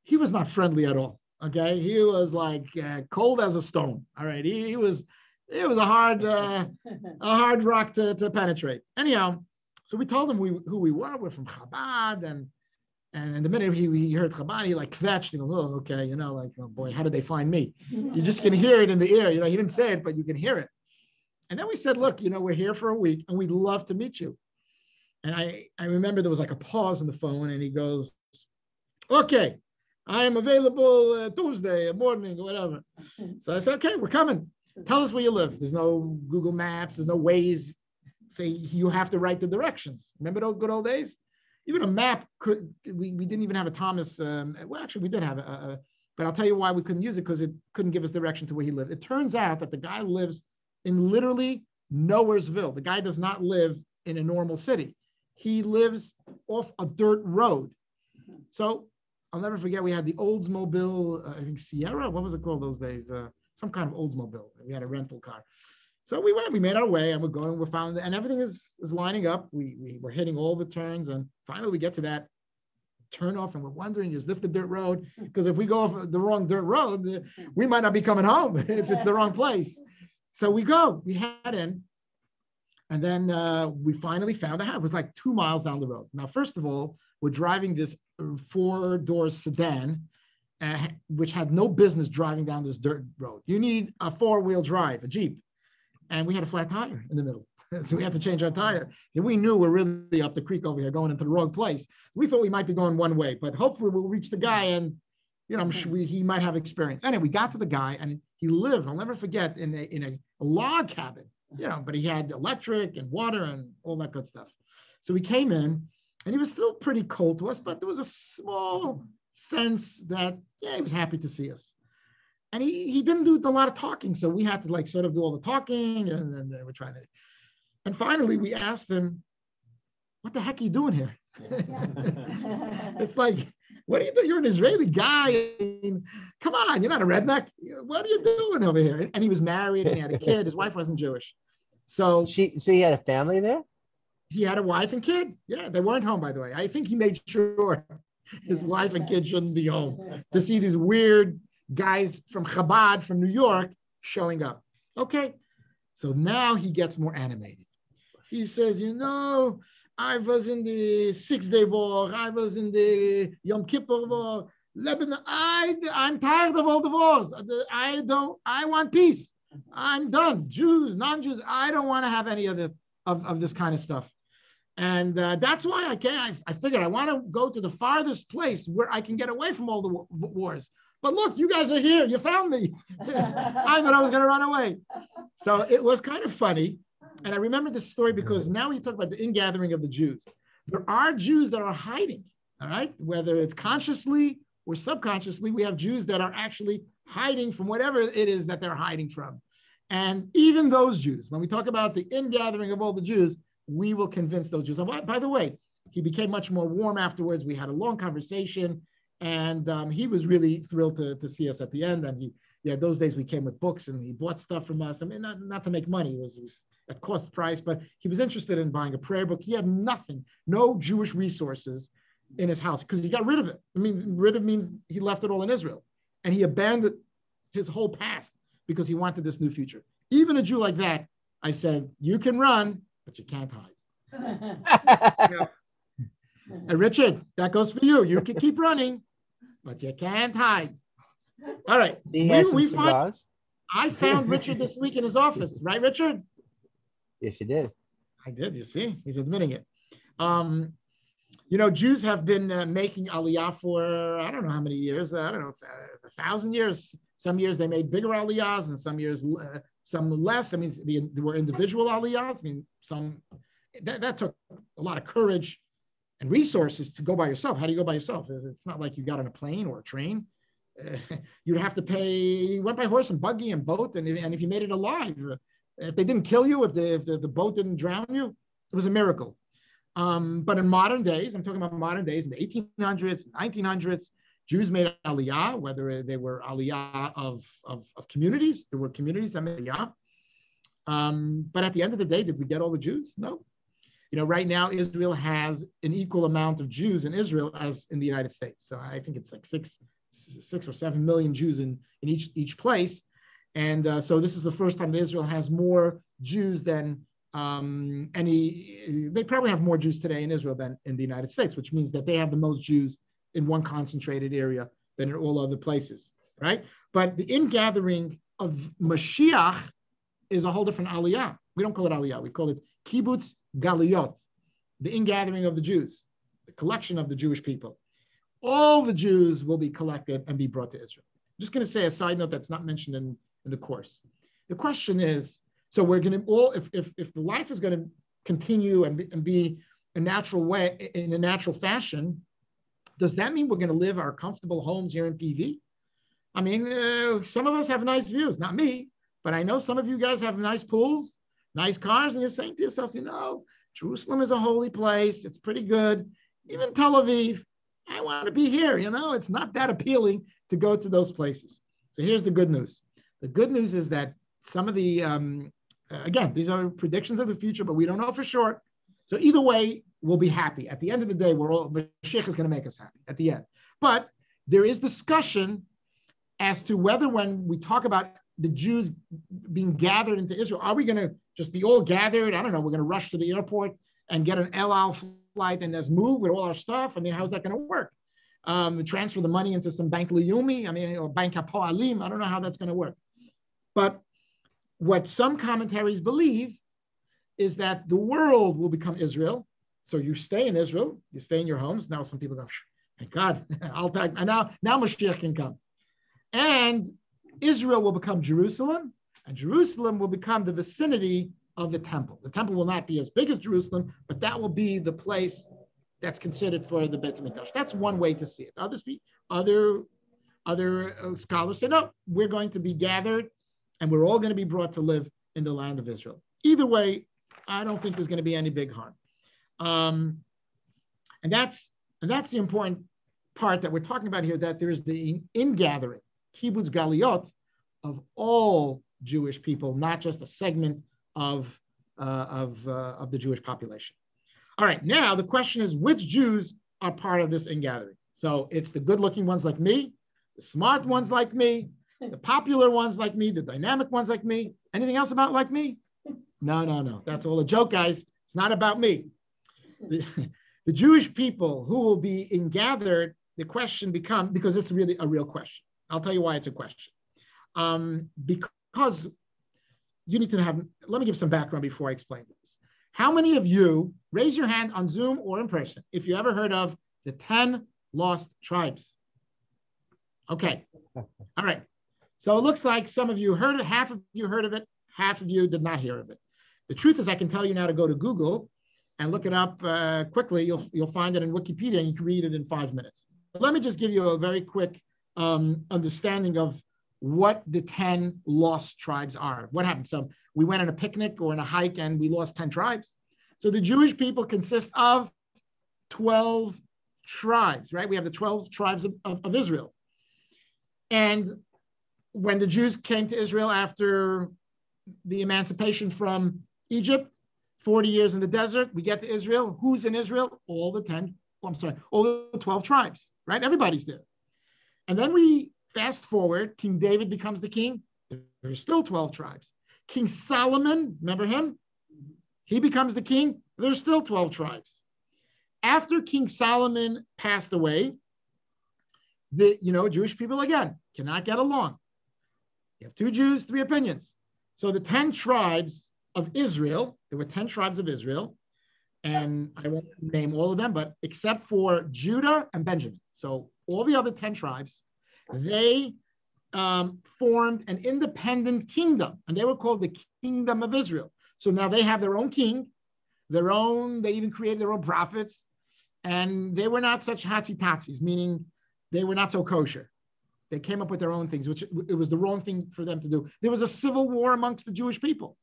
He was not friendly at all. Okay, he was like cold as a stone. All right, it was a hard rock to penetrate. Anyhow, so we told him who we were. We're from Chabad, and the minute he heard Chabad, he like kvetched. He goes, oh, okay, oh boy, how did they find me? You just can hear it in the air. He didn't say it, but you can hear it. And then we said, look, we're here for a week, and we'd love to meet you. And I remember there was like a pause on the phone, and he goes, okay, I am available Tuesday morning or whatever. So I said, okay, we're coming. Tell us where you live. There's no Google Maps. There's no Waze. Say you have to write the directions. Remember those good old days? Even a map we didn't even have a Thomas. Well, actually, we did have but I'll tell you why we couldn't use it, because it couldn't give us direction to where he lived. It turns out that the guy lives in literally Nowheresville. The guy does not live in a normal city. He lives off a dirt road. So I'll never forget, we had the Oldsmobile, I think Sierra, what was it called those days? Some kind of Oldsmobile. We had a rental car. So we went, we made our way, and we're going, we found, and everything is lining up. We were hitting all the turns, and finally we get to that turn off, and we're wondering, is this the dirt road? Because if we go off the wrong dirt road, we might not be coming home if it's the wrong place. So we head in, and then we finally found a house. It was like 2 miles down the road. Now, first of all, we're driving this 4-door sedan, which had no business driving down this dirt road. You need a 4-wheel drive, a Jeep. And we had a flat tire in the middle. So we had to change our tire. And we knew we're really up the creek over here, going into the wrong place. We thought we might be going one way, but hopefully we'll reach the guy, and I'm sure he might have experience. Anyway, we got to the guy, and he lived, I'll never forget, in a log cabin, but he had electric and water and all that good stuff. So we came in, and he was still pretty cold to us, but there was a small sense that, yeah, he was happy to see us. And he didn't do a lot of talking, so we had to like sort of do all the talking, and then we're trying to. And finally, we asked him, "What the heck are you doing here?" It's like, what are you doing? You're an Israeli guy. Come on, you're not a redneck. What are you doing over here? And he was married and he had a kid. His wife wasn't Jewish. So he had a family there? He had a wife and kid. Yeah, they weren't home, by the way. I think he made sure his wife and kid shouldn't be home to see these weird guys from Chabad from New York showing up. Okay. So now he gets more animated. He says, I was in the 6-day war. I was in the Yom Kippur war. Lebanon. I'm tired of all the wars. I want peace. I'm done. Jews, non-Jews. I don't want to have any of this kind of stuff. And that's why I figured I want to go to the farthest place where I can get away from all the wars. But look, you guys are here. You found me. I thought I was going to run away. So it was kind of funny. And I remember this story because now we talk about the ingathering of the Jews. There are Jews that are hiding, all right? Whether it's consciously or subconsciously, we have Jews that are actually hiding from whatever it is that they're hiding from. And even those Jews, when we talk about the ingathering of all the Jews, we will convince those Jews. And by the way, he became much more warm afterwards. We had a long conversation, and he was really thrilled to see us at the end. And those days we came with books, and he bought stuff from us. I mean, not to make money, it was at cost price, but he was interested in buying a prayer book. He had nothing, no Jewish resources in his house because he got rid of it. I mean, rid of means he left it all in Israel, and he abandoned his whole past because he wanted this new future. Even a Jew like that, I said, you can run, but you can't hide. And Richard, that goes for you. You can keep running, but you can't hide. All right. I found Richard this week in his office, right, Richard? Yes, you did. I did. You see, he's admitting it. Jews have been making Aliyah for I don't know how many years. I don't know, 1,000 years. Some years they made bigger Aliyahs, and some years some less. I mean, there were individual Aliyahs. I mean, that took a lot of courage and resources to go by yourself. How do you go by yourself? It's not like you got on a plane or a train. You'd have to pay. You went by horse and buggy and boat, and if you made it alive, if they didn't kill you, if the boat didn't drown you, it was a miracle. But in modern days, I'm talking about modern days, in the 1800s, 1900s, Jews made Aliyah, whether they were Aliyah of communities. There were communities that made Aliyah. But at the end of the day, did we get all the Jews? No. Right now, Israel has an equal amount of Jews in Israel as in the United States. So I think it's like 6 or 7 million Jews in each place. And so this is the first time that Israel has more Jews than they probably have more Jews today in Israel than in the United States, which means that they have the most Jews in one concentrated area than in all other places, right? But the ingathering of Mashiach is a whole different Aliyah. We don't call it Aliyah. We call it Kibbutz Galuyot, the ingathering of the Jews, the collection of the Jewish people. All the Jews will be collected and be brought to Israel. I'm just going to say a side note that's not mentioned in the course. The question is, so we're going to all, if the life is going to continue and be a natural way, in a natural fashion, does that mean we're going to live our comfortable homes here in PV? I mean, some of us have nice views, not me, but I know some of you guys have nice pools, nice cars, and you're saying to yourself, Jerusalem is a holy place. It's pretty good. Even Tel Aviv, I want to be here. It's not that appealing to go to those places. So here's the good news. The good news is that some of the, again, these are predictions of the future, but we don't know for sure. So either way, we'll be happy. At the end of the day, Mashiach is going to make us happy at the end. But there is discussion as to whether when we talk about the Jews being gathered into Israel, are we going to just be all gathered? I don't know. We're going to rush to the airport and get an El Al flight and just move with all our stuff. I mean, how's that going to work? Transfer the money into some Bank Leumi, or Bank HaPoalim. I don't know how that's going to work. But what some commentaries believe is that the world will become Israel. So you stay in Israel, you stay in your homes. Now some people go, thank God, I'll take, and now Mashiach can come. And Israel will become Jerusalem, and Jerusalem will become the vicinity of the temple. The temple will not be as big as Jerusalem, but that will be the place that's considered for the Beit HaMikdash. That's one way to see it. Other scholars say, no, we're going to be gathered and we're all going to be brought to live in the land of Israel. Either way, I don't think there's going to be any big harm. And that's the important part that we're talking about here, that there is the ingathering, kibbutz galiyot, of all Jewish people, not just a segment of the Jewish population. All right, now the question is, which Jews are part of this ingathering? So it's the good-looking ones like me, the smart ones like me, the popular ones like me, the dynamic ones like me. Anything else about like me? No. That's all a joke, guys. It's not about me. The Jewish people who will be ingathered, the question becomes, because it's really a real question. I'll tell you why it's a question. Because you need to have, let me give some background before I explain this. How many of you, raise your hand on Zoom or in person, if you ever heard of the 10 lost tribes? Okay, all right. So it looks like some of you heard it, half of you heard of it, half of you did not hear of it. The truth is, I can tell you now to go to Google and look it up quickly. You'll find it in Wikipedia and you can read it in 5 minutes. But let me just give you a very quick understanding of what the 10 lost tribes are. What happened? So we went on a picnic or on a hike and we lost 10 tribes. So the Jewish people consist of 12 tribes, right? We have the 12 tribes of Israel. And when the Jews came to Israel after the emancipation from Egypt, 40 years in the desert, we get to Israel. Who's in Israel? All the 12 tribes, right? Everybody's there. And then we fast forward, King David becomes the king. There's still 12 tribes. King Solomon, remember him? He becomes the king. There's still 12 tribes. After King Solomon passed away, Jewish people again cannot get along. You have 2 Jews, 3 opinions. So the 10 tribes of Israel, there were 10 tribes of Israel, and I won't name all of them, but except for Judah and Benjamin. So all the other 10 tribes, they formed an independent kingdom, and they were called the Kingdom of Israel. So now they have their own king, they even created their own prophets, and they were not such hatzitatzis, meaning they were not so kosher. They came up with their own things, which it was the wrong thing for them to do. There was a civil war amongst the Jewish people.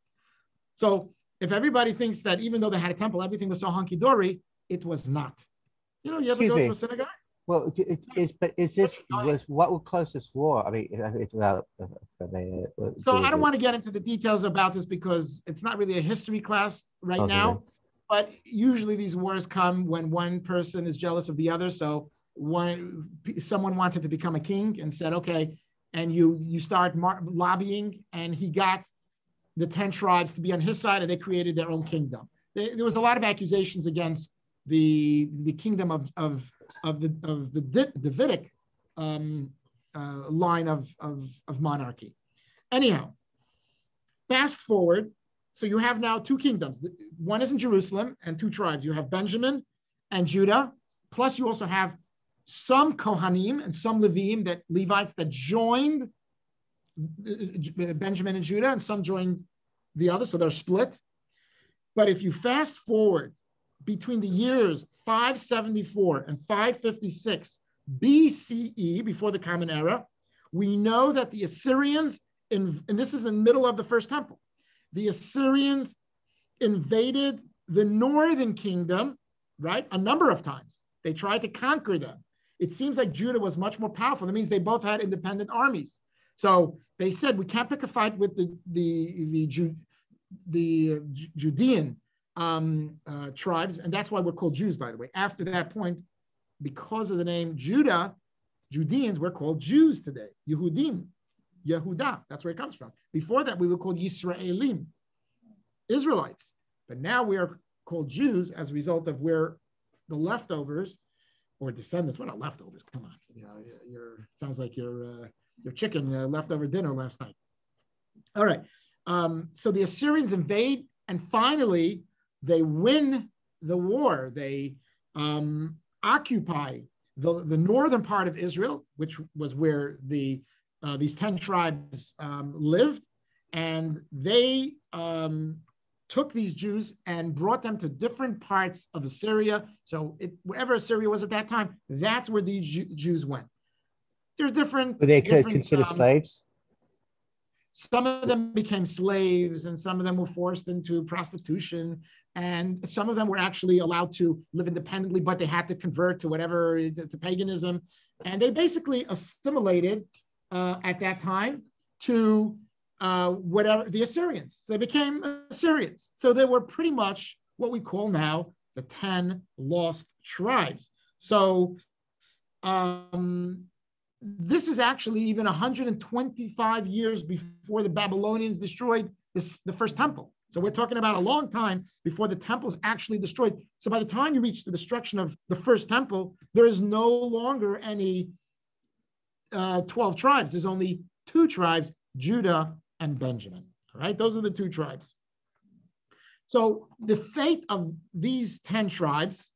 So if everybody thinks that even though they had a temple, everything was so hunky-dory, it was not. You ever go to a synagogue? Well, what would cause this war? I mean, it's about. So I don't want to get into the details about this because it's not really a history class right now. But usually these wars come when one person is jealous of the other. So someone wanted to become a king and said, okay, and you start lobbying, and he got the 10 tribes to be on his side, and they created their own kingdom. There was a lot of accusations against the kingdom of the Davidic line of monarchy. Anyhow, fast forward. So you have now 2 kingdoms. One is in Jerusalem and 2 tribes. You have Benjamin and Judah. Plus you also have some Kohanim and some Levites that joined Benjamin and Judah, and some joined the other. So they're split. But if you fast forward between the years 574 and 556 BCE, before the Common Era, we know that the Assyrians, and this is in the middle of the First Temple, the Assyrians invaded the northern kingdom, right, a number of times. They tried to conquer them. It seems like Judah was much more powerful. That means they both had independent armies. So they said, we can't pick a fight with the Judean tribes, and that's why we're called Jews, by the way. After that point, because of the name Judah, Judeans, we're called Jews today. Yehudim, Yehuda, that's where it comes from. Before that, we were called Yisraelim, Israelites. But now we are called Jews as a result of we're the leftovers or descendants. We're not leftovers. Come on, sounds like your chicken leftover dinner last night. All right. So the Assyrians invade, and finally they win the war. They occupy the northern part of Israel, which was where these 10 tribes lived, and they took these Jews and brought them to different parts of Assyria. So wherever Assyria was at that time, that's where these Jews went. There's different. Were they different, considered slaves? Some of them became slaves, and some of them were forced into prostitution, and some of them were actually allowed to live independently, but they had to convert to whatever, to paganism. And they basically assimilated at that time to whatever the Assyrians. They became Assyrians. So they were pretty much what we call now the 10 lost tribes. So this is actually even 125 years before the Babylonians destroyed the first temple. So we're talking about a long time before the temple is actually destroyed. So by the time you reach the destruction of the first temple, there is no longer any 12 tribes. There's only 2 tribes, Judah and Benjamin. All right, those are the 2 tribes. So the fate of these 10 tribes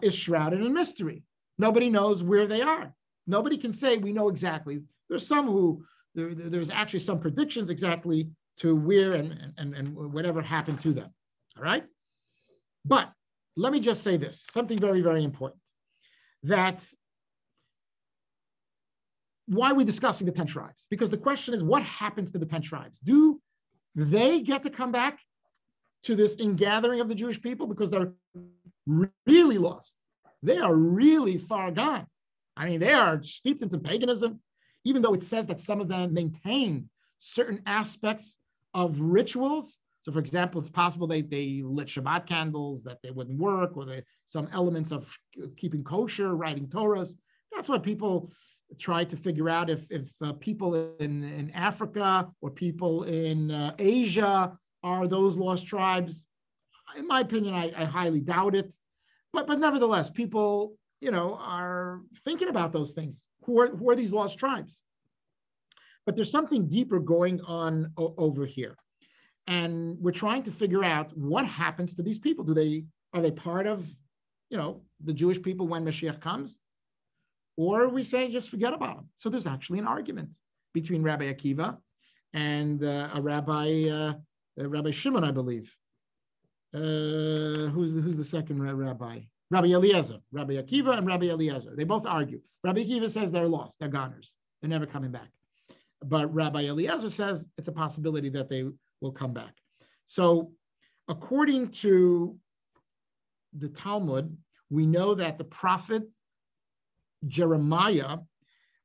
is shrouded in mystery. Nobody knows where they are. Nobody can say we know exactly. There's some who, there's actually some predictions exactly to where and whatever happened to them, all right? But let me just say this, something very, very important, that why are we discussing the 10 tribes? Because the question is, what happens to the 10 tribes? Do they get to come back to this ingathering of the Jewish people? Because they're really lost. They are really far gone. I mean, they are steeped into paganism, even though it says that some of them maintain certain aspects of rituals. So, for example, it's possible they lit Shabbat candles, that they wouldn't work, or some elements of keeping kosher, writing Torahs. That's what people try to figure out if people in Africa or people in Asia are those lost tribes. In my opinion, I highly doubt it. But nevertheless, people, are thinking about those things. Who are these lost tribes? But there's something deeper going on over here. And we're trying to figure out what happens to these people. Are they part of, the Jewish people when Mashiach comes? Or we say, just forget about them. So there's actually an argument between Rabbi Akiva and Rabbi Shimon, I believe. Who's the second rabbi? Rabbi Eliezer, Rabbi Akiva and Rabbi Eliezer. They both argue. Rabbi Akiva says they're lost, they're goners, they're never coming back. But Rabbi Eliezer says it's a possibility that they will come back. So according to the Talmud, we know that the prophet Jeremiah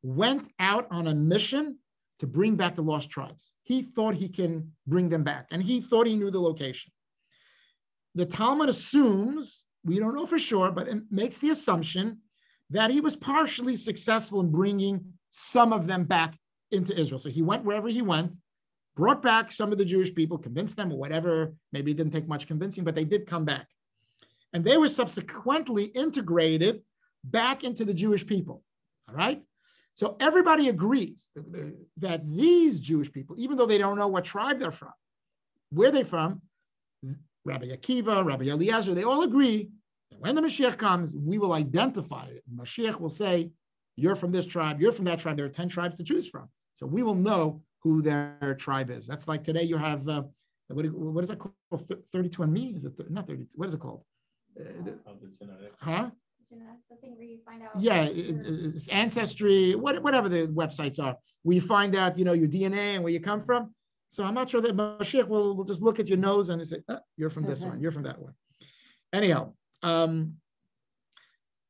went out on a mission to bring back the lost tribes. He thought he can bring them back, and he thought he knew the location. The Talmud assumes, we don't know for sure, but it makes the assumption that he was partially successful in bringing some of them back into Israel. So he went wherever he went, brought back some of the Jewish people, convinced them or whatever. Maybe it didn't take much convincing, but they did come back. And they were subsequently integrated back into the Jewish people, all right? So everybody agrees that these Jewish people, even though they don't know what tribe they're from, where they're from, Rabbi Akiva, Rabbi Eliezer, they all agree that when the Mashiach comes, we will identify it. Mashiach will say, you're from this tribe, you're from that tribe. There are 10 tribes to choose from. So we will know who their tribe is. That's like today you have, what is that called? 32andMe? Is it not 32? What is it called? Huh? The thing where you find out. Yeah, it's Ancestry, whatever the websites are, where you find out, your DNA and where you come from. So I'm not sure that Mashiach will just look at your nose and say, you're from this one, you're from that one. Anyhow,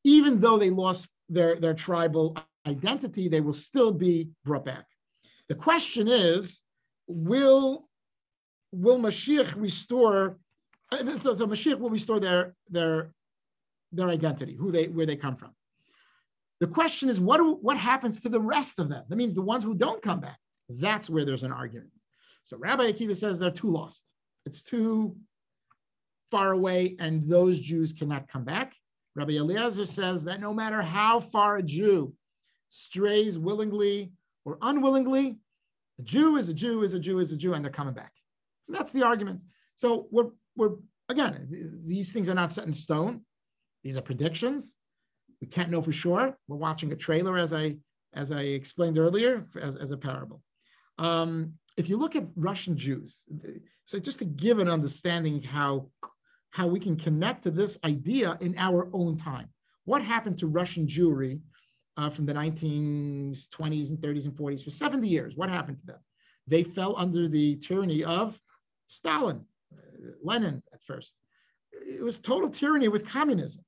even though they lost their tribal identity, they will still be brought back. The question is, will Mashiach restore? So Mashiach will restore their identity, where they come from. The question is, what happens to the rest of them? That means the ones who don't come back. That's where there's an argument. So Rabbi Akiva says they're too lost. It's too far away, and those Jews cannot come back. Rabbi Eliezer says that no matter how far a Jew strays willingly or unwillingly, a Jew is a Jew is a Jew is a Jew, and they're coming back. And that's the argument. So we're again, these things are not set in stone. These are predictions. We can't know for sure. We're watching a trailer, as I explained earlier, as a parable. if you look at Russian Jews, so just to give an understanding how we can connect to this idea in our own time. What happened to Russian Jewry from the 1920s and 30s and 40s for 70 years? What happened to them? They fell under the tyranny of Stalin, Lenin at first. It was total tyranny with communism.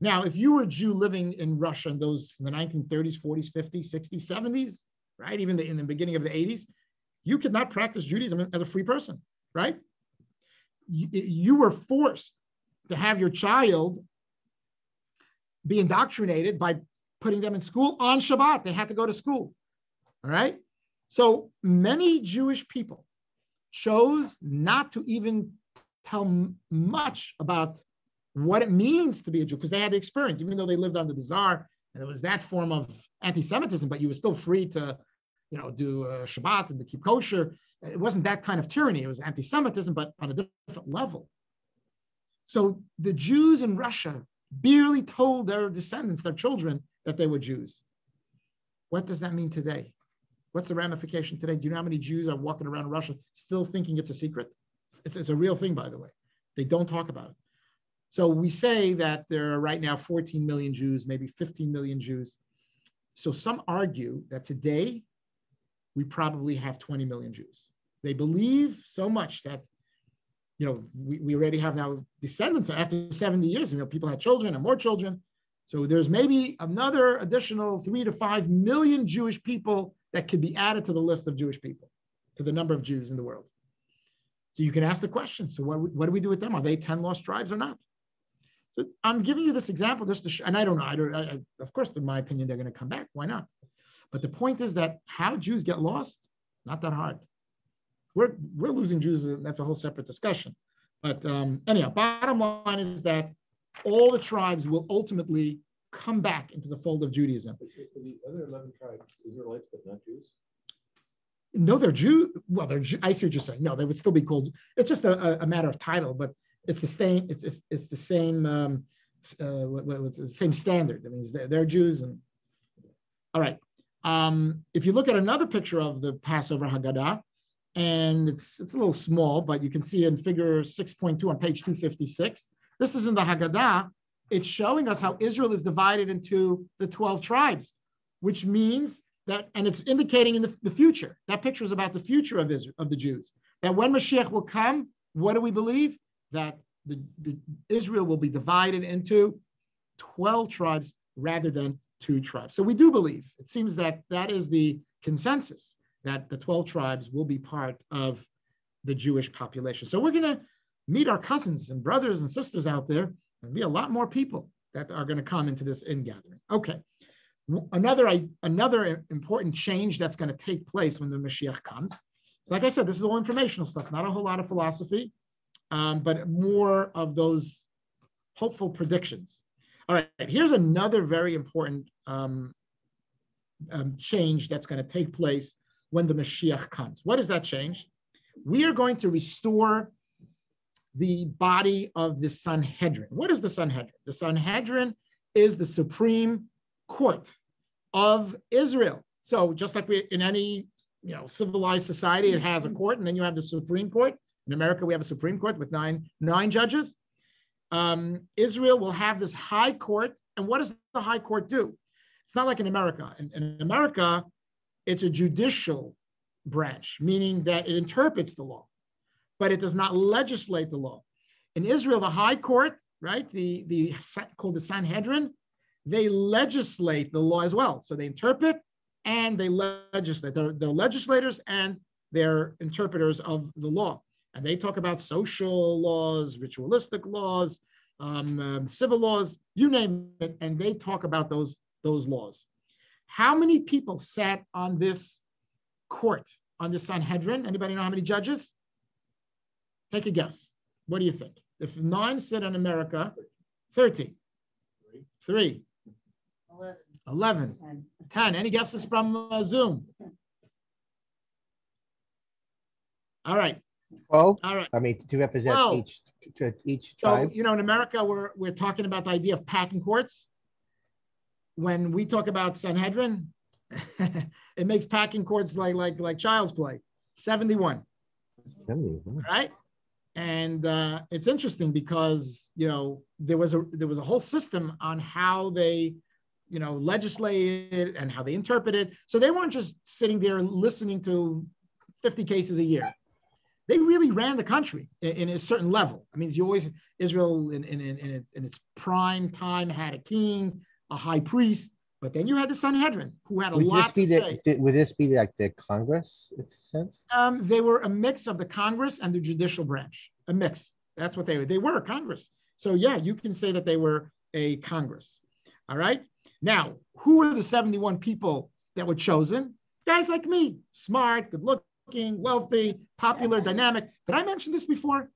Now, if you were a Jew living in Russia in the 1930s, 40s, 50s, 60s, 70s, right, even in the beginning of the 80s, you could not practice Judaism as a free person, right? You were forced to have your child be indoctrinated by putting them in school on Shabbat. They had to go to school, all right? So many Jewish people chose not to even tell much about what it means to be a Jew, because they had the experience, even though they lived under the Tsar, and there was that form of anti-Semitism, but you were still free to do Shabbat and to keep kosher. It wasn't that kind of tyranny. It was anti-Semitism, but on a different level. So the Jews in Russia barely told their descendants, their children, that they were Jews. What does that mean today? What's the ramification today? Do you know how many Jews are walking around Russia still thinking it's a secret? It's a real thing, by the way. They don't talk about it. So we say that there are right now 14 million Jews, maybe 15 million Jews. So some argue that today, we probably have 20 million Jews. They believe so much that, we already have now descendants after 70 years. People had children and more children. So there's maybe another additional 3 to 5 million Jewish people that could be added to the list of Jewish people, to the number of Jews in the world. So you can ask the question, so what do we do with them? Are they 10 lost tribes or not? So I'm giving you this example just to and I don't know. Of course, in my opinion, they're going to come back. Why not? But the point is that how Jews get lost, not that hard. We're losing Jews, and that's a whole separate discussion. But anyhow, bottom line is that all the tribes will ultimately come back into the fold of Judaism. The other 11 tribes, Israelites, but not Jews? No, they're Jew. Well, they're Jew. I see what you're saying. No, they would still be called. It's just a matter of title, but it's the same. It's the same. What's the same standard? I mean, they're Jews. And all right. If you look at another picture of the Passover Haggadah, and it's a little small, but you can see in figure 6.2 on page 256. This is in the Haggadah. It's showing us how Israel is divided into the 12 tribes, which means that, and it's indicating in the future. That picture is about the future of Israel, of the Jews. That when Mashiach will come, what do we believe? That the Israel will be divided into 12 tribes rather than 2 tribes. So we do believe, it seems that is the consensus, that the 12 tribes will be part of the Jewish population. So we're going to meet our cousins and brothers and sisters out there. There'll be a lot more people that are going to come into this ingathering. Okay. Another important change that's going to take place when the Mashiach comes. So like I said, this is all informational stuff, not a whole lot of philosophy, but more of those hopeful predictions. All right, here's another very important change that's going to take place when the Mashiach comes. What is that change? We are going to restore the body of the Sanhedrin. What is the Sanhedrin? The Sanhedrin is the supreme court of Israel. So just like in any civilized society, it has a court, and then you have the Supreme Court. In America, we have a Supreme Court with nine judges. Israel will have this high court. And what does the high court do? It's not like in America. In America, it's a judicial branch, meaning that it interprets the law, but it does not legislate the law. In Israel, the high court, right, called the Sanhedrin, they legislate the law as well. So they interpret and they legislate. They're legislators and they're interpreters of the law. And they talk about social laws, ritualistic laws, civil laws, you name it, and they talk about those laws. How many people sat on this court, on the Sanhedrin? Anybody know how many judges? Take a guess. What do you think? If 9 sit in America, 13. 3. 11. 10. Any guesses from Zoom? All right. Well, All right. I mean, to represent 12. each So, tribe. in America, we're talking about the idea of packing courts. When we talk about Sanhedrin, it makes packing courts like child's play. 71. 71. Right? And it's interesting because there was a whole system on how they legislated and how they interpreted. So they weren't just sitting there listening to 50 cases a year. They really ran the country in a certain level. I mean, Israel in its prime time had a king, a high priest, but then you had the Sanhedrin, who had a lot to say. Would this be like the Congress, in a sense? They were a mix of the Congress and the judicial branch, a mix. That's what they were. They were a Congress. So yeah, you can say that they were a Congress. All right. Now, who were the 71 people that were chosen? Guys like me, smart, good looking, wealthy, popular, dynamic. Did I mention this before?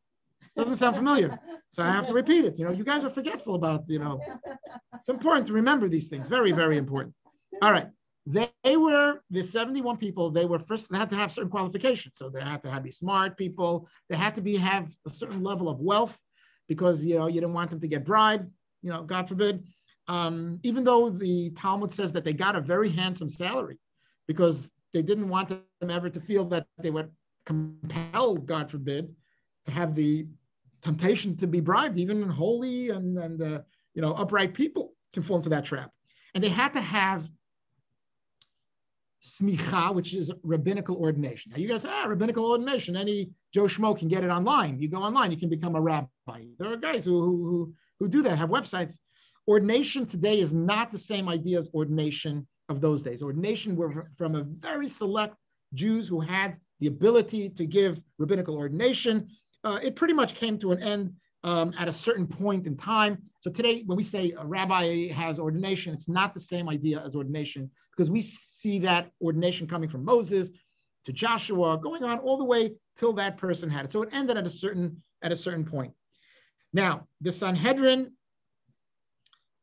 Doesn't sound familiar. So I have to repeat it. You guys are forgetful about, it's important to remember these things. Very, very important. All right. They were the 71 people. They had to have certain qualifications. So they had to be smart people. They had to have a certain level of wealth because, you didn't want them to get bribed, God forbid. Even though the Talmud says that they got a very handsome salary because they didn't want them ever to feel that they were compelled, God forbid, to have the temptation to be bribed. Even holy and upright people can fall into that trap. And they had to have smicha, which is rabbinical ordination. Now you guys say, rabbinical ordination, any Joe Schmo can get it online. You go online, you can become a rabbi. There are guys who do that, have websites. Ordination today is not the same idea as ordination of those days. Ordination were from a very select Jews who had the ability to give rabbinical ordination. It pretty much came to an end at a certain point in time. So today, when we say a rabbi has ordination, it's not the same idea as ordination because we see that ordination coming from Moses to Joshua, going on all the way till that person had it. So it ended at a certain point. Now, the Sanhedrin.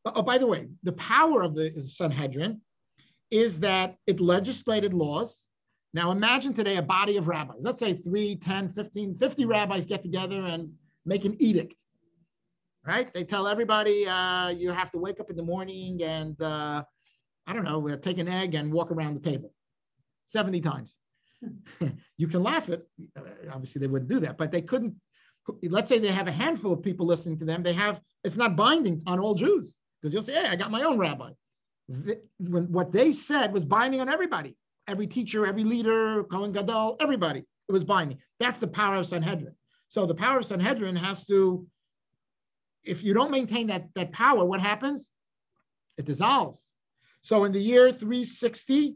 Oh, by the way, the power of the Sanhedrin is that it legislated laws. Now imagine today a body of rabbis. Let's say 3, 10, 15, 50 rabbis get together and make an edict, right? They tell everybody you have to wake up in the morning and, take an egg and walk around the table 70 times. You can laugh at, obviously they wouldn't do that, but they couldn't. Let's say they have a handful of people listening to them. It's not binding on all Jews. Because you'll say, hey, I got my own rabbi. What they said was binding on everybody. Every teacher, every leader, Kohen Gadol, everybody. It was binding. That's the power of Sanhedrin. So the power of Sanhedrin has to, if you don't maintain that power, what happens? It dissolves. So in the year 360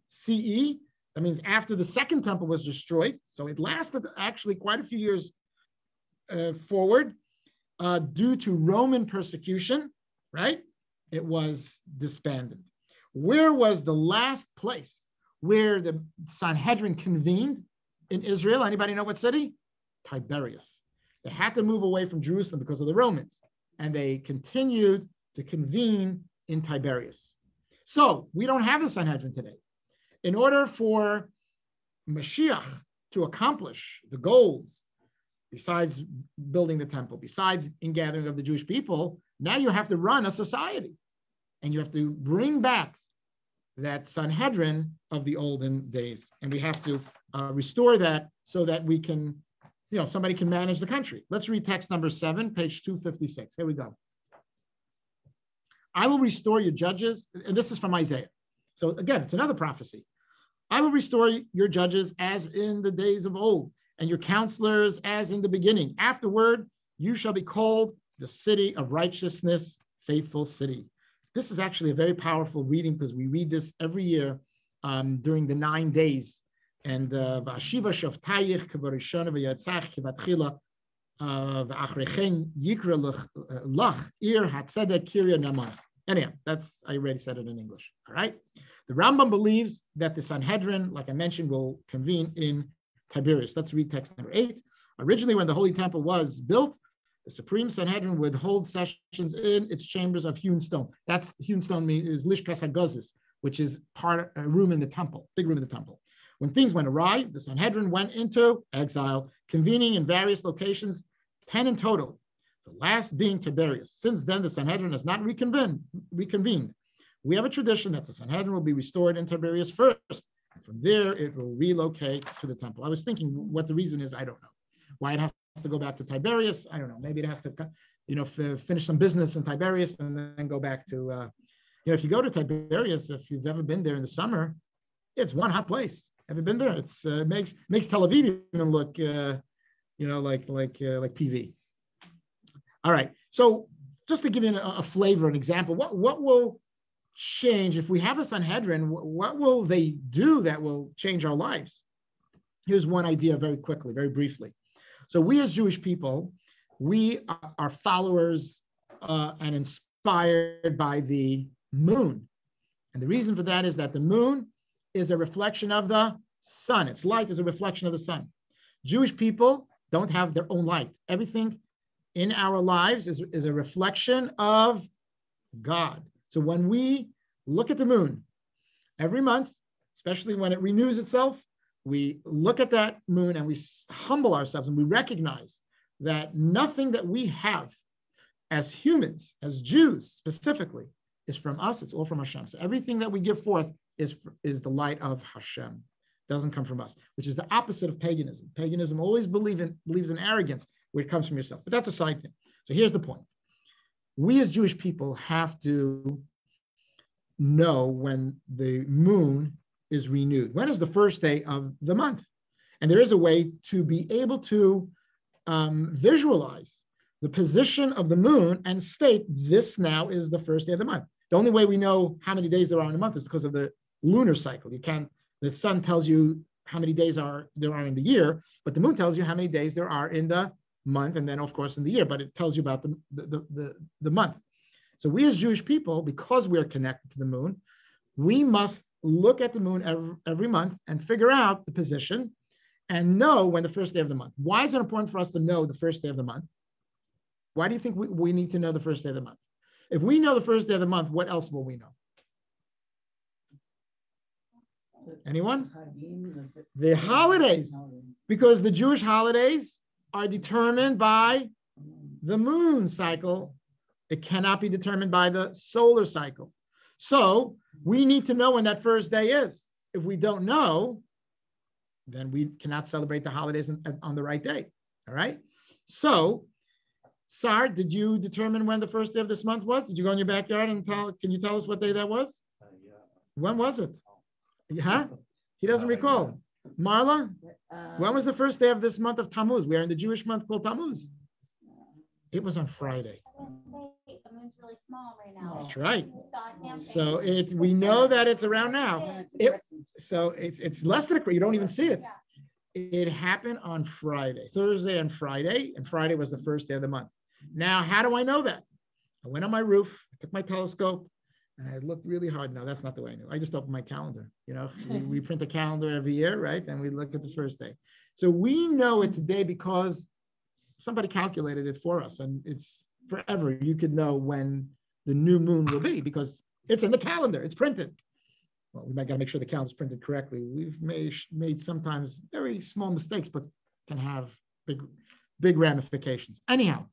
CE, that means after the second temple was destroyed, so it lasted actually quite a few years forward, due to Roman persecution, right? It was disbanded. Where was the last place where the Sanhedrin convened in Israel? Anybody know what city? Tiberias. They had to move away from Jerusalem because of the Romans, and they continued to convene in Tiberias. So we don't have the Sanhedrin today. In order for Mashiach to accomplish the goals, besides building the temple, besides ingathering of the Jewish people, now you have to run a society. And you have to bring back that Sanhedrin of the olden days. And we have to restore that so that we can, somebody can manage the country. Let's read text number 7, page 256. Here we go. I will restore your judges. And this is from Isaiah. So again, it's another prophecy. I will restore your judges as in the days of old, and your counselors as in the beginning. Afterward, you shall be called the city of righteousness, faithful city. This is actually a very powerful reading because we read this every year during the 9 days. And V'ashiva shoftayich k'varishona v'yatzach k'vatchila v'achrechen yikra lach ir hatzedek kirya naman. Anyhow, I already said it in English. All right. The Rambam believes that the Sanhedrin, like I mentioned, will convene in Tiberias. Let's read text number 8. Originally, when the Holy Temple was built, the Supreme Sanhedrin would hold sessions in its chambers of hewn stone. That's hewn stone is Lishkas HaGozis, which is a room in the temple, big room in the temple. When things went awry, the Sanhedrin went into exile, convening in various locations, 10 in total, the last being Tiberias. Since then, the Sanhedrin has not reconvened. We have a tradition that the Sanhedrin will be restored in Tiberias first, And from there, it will relocate to the temple. I was thinking what the reason is, I don't know. Why it has to go back to Tiberias, I don't know. Maybe it has to, finish some business in Tiberias and then go back to, if you go to Tiberias, if you've ever been there in the summer, it's one hot place. Have you been there? It's makes Tel Aviv even look, like PV. All right. So just to give you a flavor, an example, what will change if we have a Sanhedrin? What will they do that will change our lives? Here's one idea very quickly, very briefly. So we as Jewish people, we are followers and inspired by the moon. And the reason for that is that the moon is a reflection of the sun. Its light is a reflection of the sun. Jewish people don't have their own light. Everything in our lives is a reflection of God. So when we look at the moon every month, especially when it renews itself, we look at that moon and we humble ourselves and we recognize that nothing that we have as humans, as Jews specifically, is from us. It's all from Hashem. So everything that we give forth is the light of Hashem. Doesn't come from us, which is the opposite of paganism. Paganism always believes in arrogance where it comes from yourself. But that's a side thing. So here's the point. We as Jewish people have to know when the moon is renewed. When is the first day of the month? And there is a way to be able to visualize the position of the moon and state this now is the first day of the month. The only way we know how many days there are in a month is because of the lunar cycle. The sun tells you how many days there are in the year, but the moon tells you how many days there are in the month, and then of course in the year, but it tells you about the month. So we as Jewish people, because we're connected to the moon, we must look at the moon every month and figure out the position and know when the first day of the month. Why is it important for us to know the first day of the month? Why do you think we need to know the first day of the month? If we know the first day of the month, what else will we know? Anyone? The holidays, because the Jewish holidays are determined by the moon cycle. It cannot be determined by the solar cycle. So we need to know when that first day is. If we don't know, then we cannot celebrate the holidays on the right day. All right. So, Sar, did you determine when the first day of this month was? Did you go in your backyard and can you tell us what day that was? Yeah. When was it? Huh? He doesn't recall. Marla, when was the first day of this month of Tammuz? We're in the Jewish month called Tammuz. It was on Friday. The moon's really small right now. That's right. So So we know that it's around now. It's less than you don't even see it. It happened on Friday, Thursday and Friday was the first day of the month. Now, how do I know that? I went on my roof, I took my telescope, and I looked really hard. No, that's not the way I knew. I just opened my calendar. We print a calendar every year, right? And we look at the first day. So we know it today because somebody calculated it for us, and it's forever. You could know when the new moon will be because it's in the calendar. It's printed. Well, we might got to make sure the calendar's printed correctly. We've made sometimes very small mistakes, but can have big ramifications. Anyhow,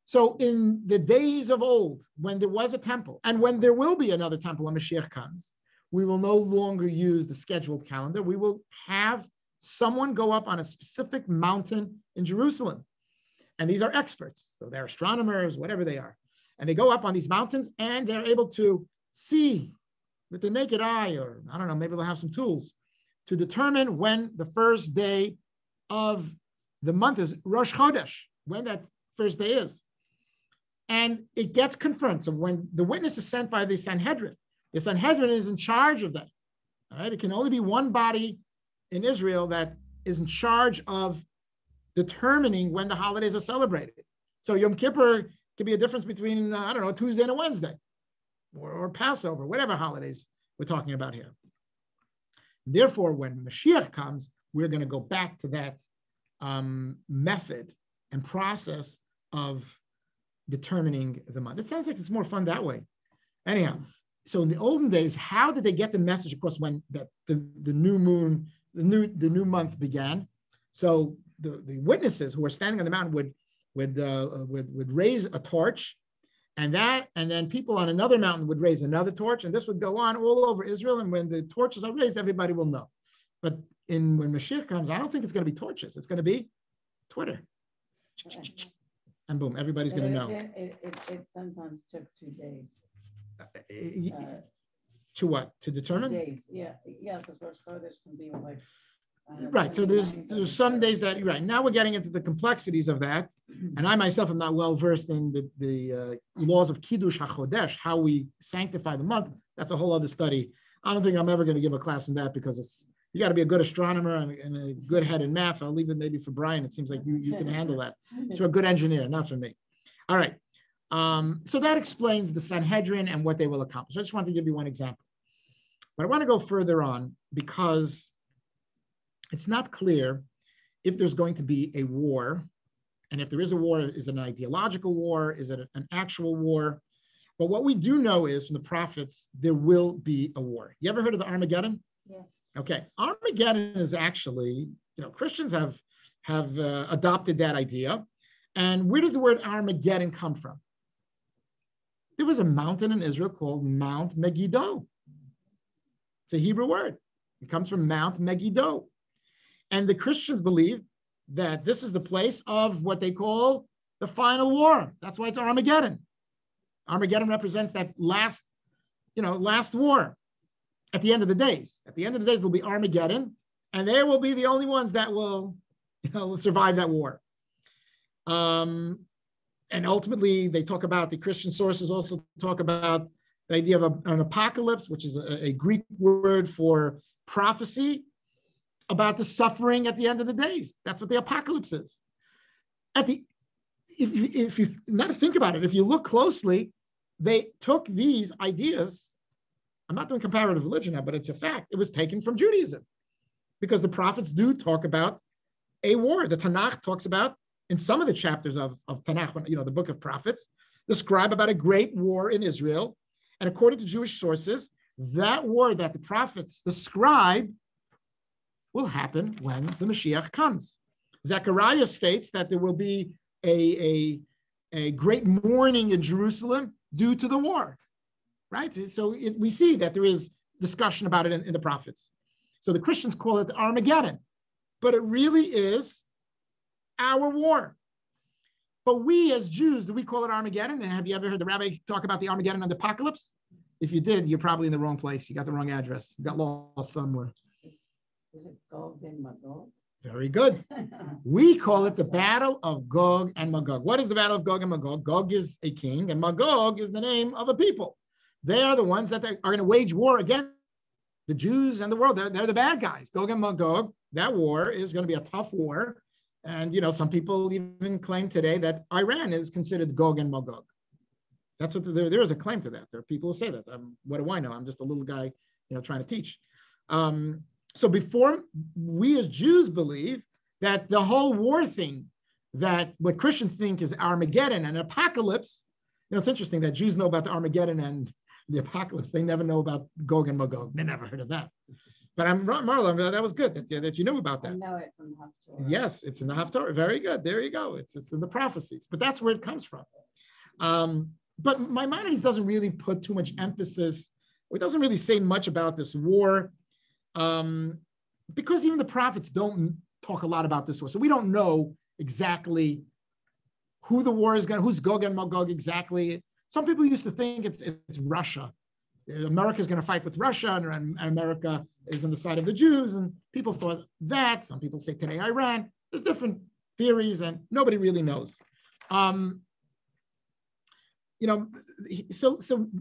so in the days of old, when there was a temple, and when there will be another temple when Mashiach comes, we will no longer use the scheduled calendar. We will have someone go up on a specific mountain in Jerusalem. And these are experts. So they're astronomers, whatever they are. And they go up on these mountains and they're able to see with the naked eye, or I don't know, maybe they'll have some tools to determine when the first day of the month is Rosh Chodesh, when that first day is. And it gets confirmed. So when the witness is sent by the Sanhedrin is in charge of that. All right. It can only be one body in Israel that is in charge of determining when the holidays are celebrated. So Yom Kippur can be a difference between, I don't know, Tuesday and a Wednesday, or Passover, whatever holidays we're talking about here. Therefore, when Mashiach comes, we're going to go back to that method and process of determining the month. It sounds like it's more fun that way. Anyhow, so in the olden days, how did they get the message across when the new moon, the new month began? So the witnesses who were standing on the mountain would raise a torch, And then people on another mountain would raise another torch, and this would go on all over Israel. And when the torches are raised, everybody will know. But when Mashiach comes, I don't think it's going to be torches. It's going to be Twitter. And boom, everybody's going to know. It sometimes took 2 days. To what? To determine? Days, yeah, because Rosh Chodesh can be like. Right. So there's some days that you're right. Now we're getting into the complexities of that, and I myself am not well versed in the laws of Kiddush HaChodesh, how we sanctify the month. That's a whole other study. I don't think I'm ever going to give a class in that because you got to be a good astronomer and a good head in math. I'll leave it maybe for Brian. It seems like you can handle that. So a good engineer, not for me. All right. So that explains the Sanhedrin and what they will accomplish. I just wanted to give you one example, but I want to go further on because it's not clear if there's going to be a war, and if there is a war, is it an ideological war? Is it an actual war? But what we do know is from the prophets, there will be a war. You ever heard of the Armageddon? Yeah. Okay, Armageddon is actually, Christians have adopted that idea. And where does the word Armageddon come from? There was a mountain in Israel called Mount Megiddo. It's a Hebrew word. It comes from Mount Megiddo. And the Christians believe that this is the place of what they call the final war. That's why it's Armageddon. Armageddon represents that last war at the end of the days. At the end of the days, there'll be Armageddon, and there will be the only ones that will survive that war. And ultimately, they talk about, the Christian sources also talk about the idea of an apocalypse, which is a Greek word for prophecy, about the suffering at the end of the days. That's what the apocalypse is. If you not to think about it, if you look closely, they took these ideas. I'm not doing comparative religion now, but it's a fact. It was taken from Judaism because the prophets do talk about a war. The Tanakh talks about, in some of the chapters of Tanakh, the book of prophets, describe about a great war in Israel. And according to Jewish sources, that war that the prophets describe will happen when the Mashiach comes. Zechariah states that there will be a great mourning in Jerusalem due to the war, right? So we see that there is discussion about it in the prophets. So the Christians call it Armageddon, but it really is our war. But we as Jews, do we call it Armageddon? And have you ever heard the Rabbi talk about the Armageddon and the apocalypse? If you did, you're probably in the wrong place. You got the wrong address. You got lost somewhere. Is it Gog and Magog? Very good. We call it the Battle of Gog and Magog. What is the Battle of Gog and Magog? Gog is a king, and Magog is the name of a people. They are the ones that are going to wage war against the Jews and the world. They're the bad guys. Gog and Magog, that war is going to be a tough war. And, some people even claim today that Iran is considered Gog and Magog. That's what there is a claim to that. There are people who say that. What do I know? I'm just a little guy, trying to teach. So before, we as Jews believe that the whole war thing, that what Christians think is Armageddon and apocalypse, it's interesting that Jews know about the Armageddon and the apocalypse. They never know about Gog and Magog. They never heard of that. But Marla, that was good that you knew about that. I know it from Haftorah. Yes, it's in the Haftorah. Very good. There you go. It's in the prophecies. But that's where it comes from. But Maimonides doesn't really put too much emphasis, or he doesn't really say much about this war, because even the prophets don't talk a lot about this war. So we don't know exactly who the war is who's Gog and Magog exactly. Some people used to think it's Russia. America is going to fight with Russia, and America is on the side of the Jews, and people thought that. Some people say today Iran. There's different theories, and nobody really knows. So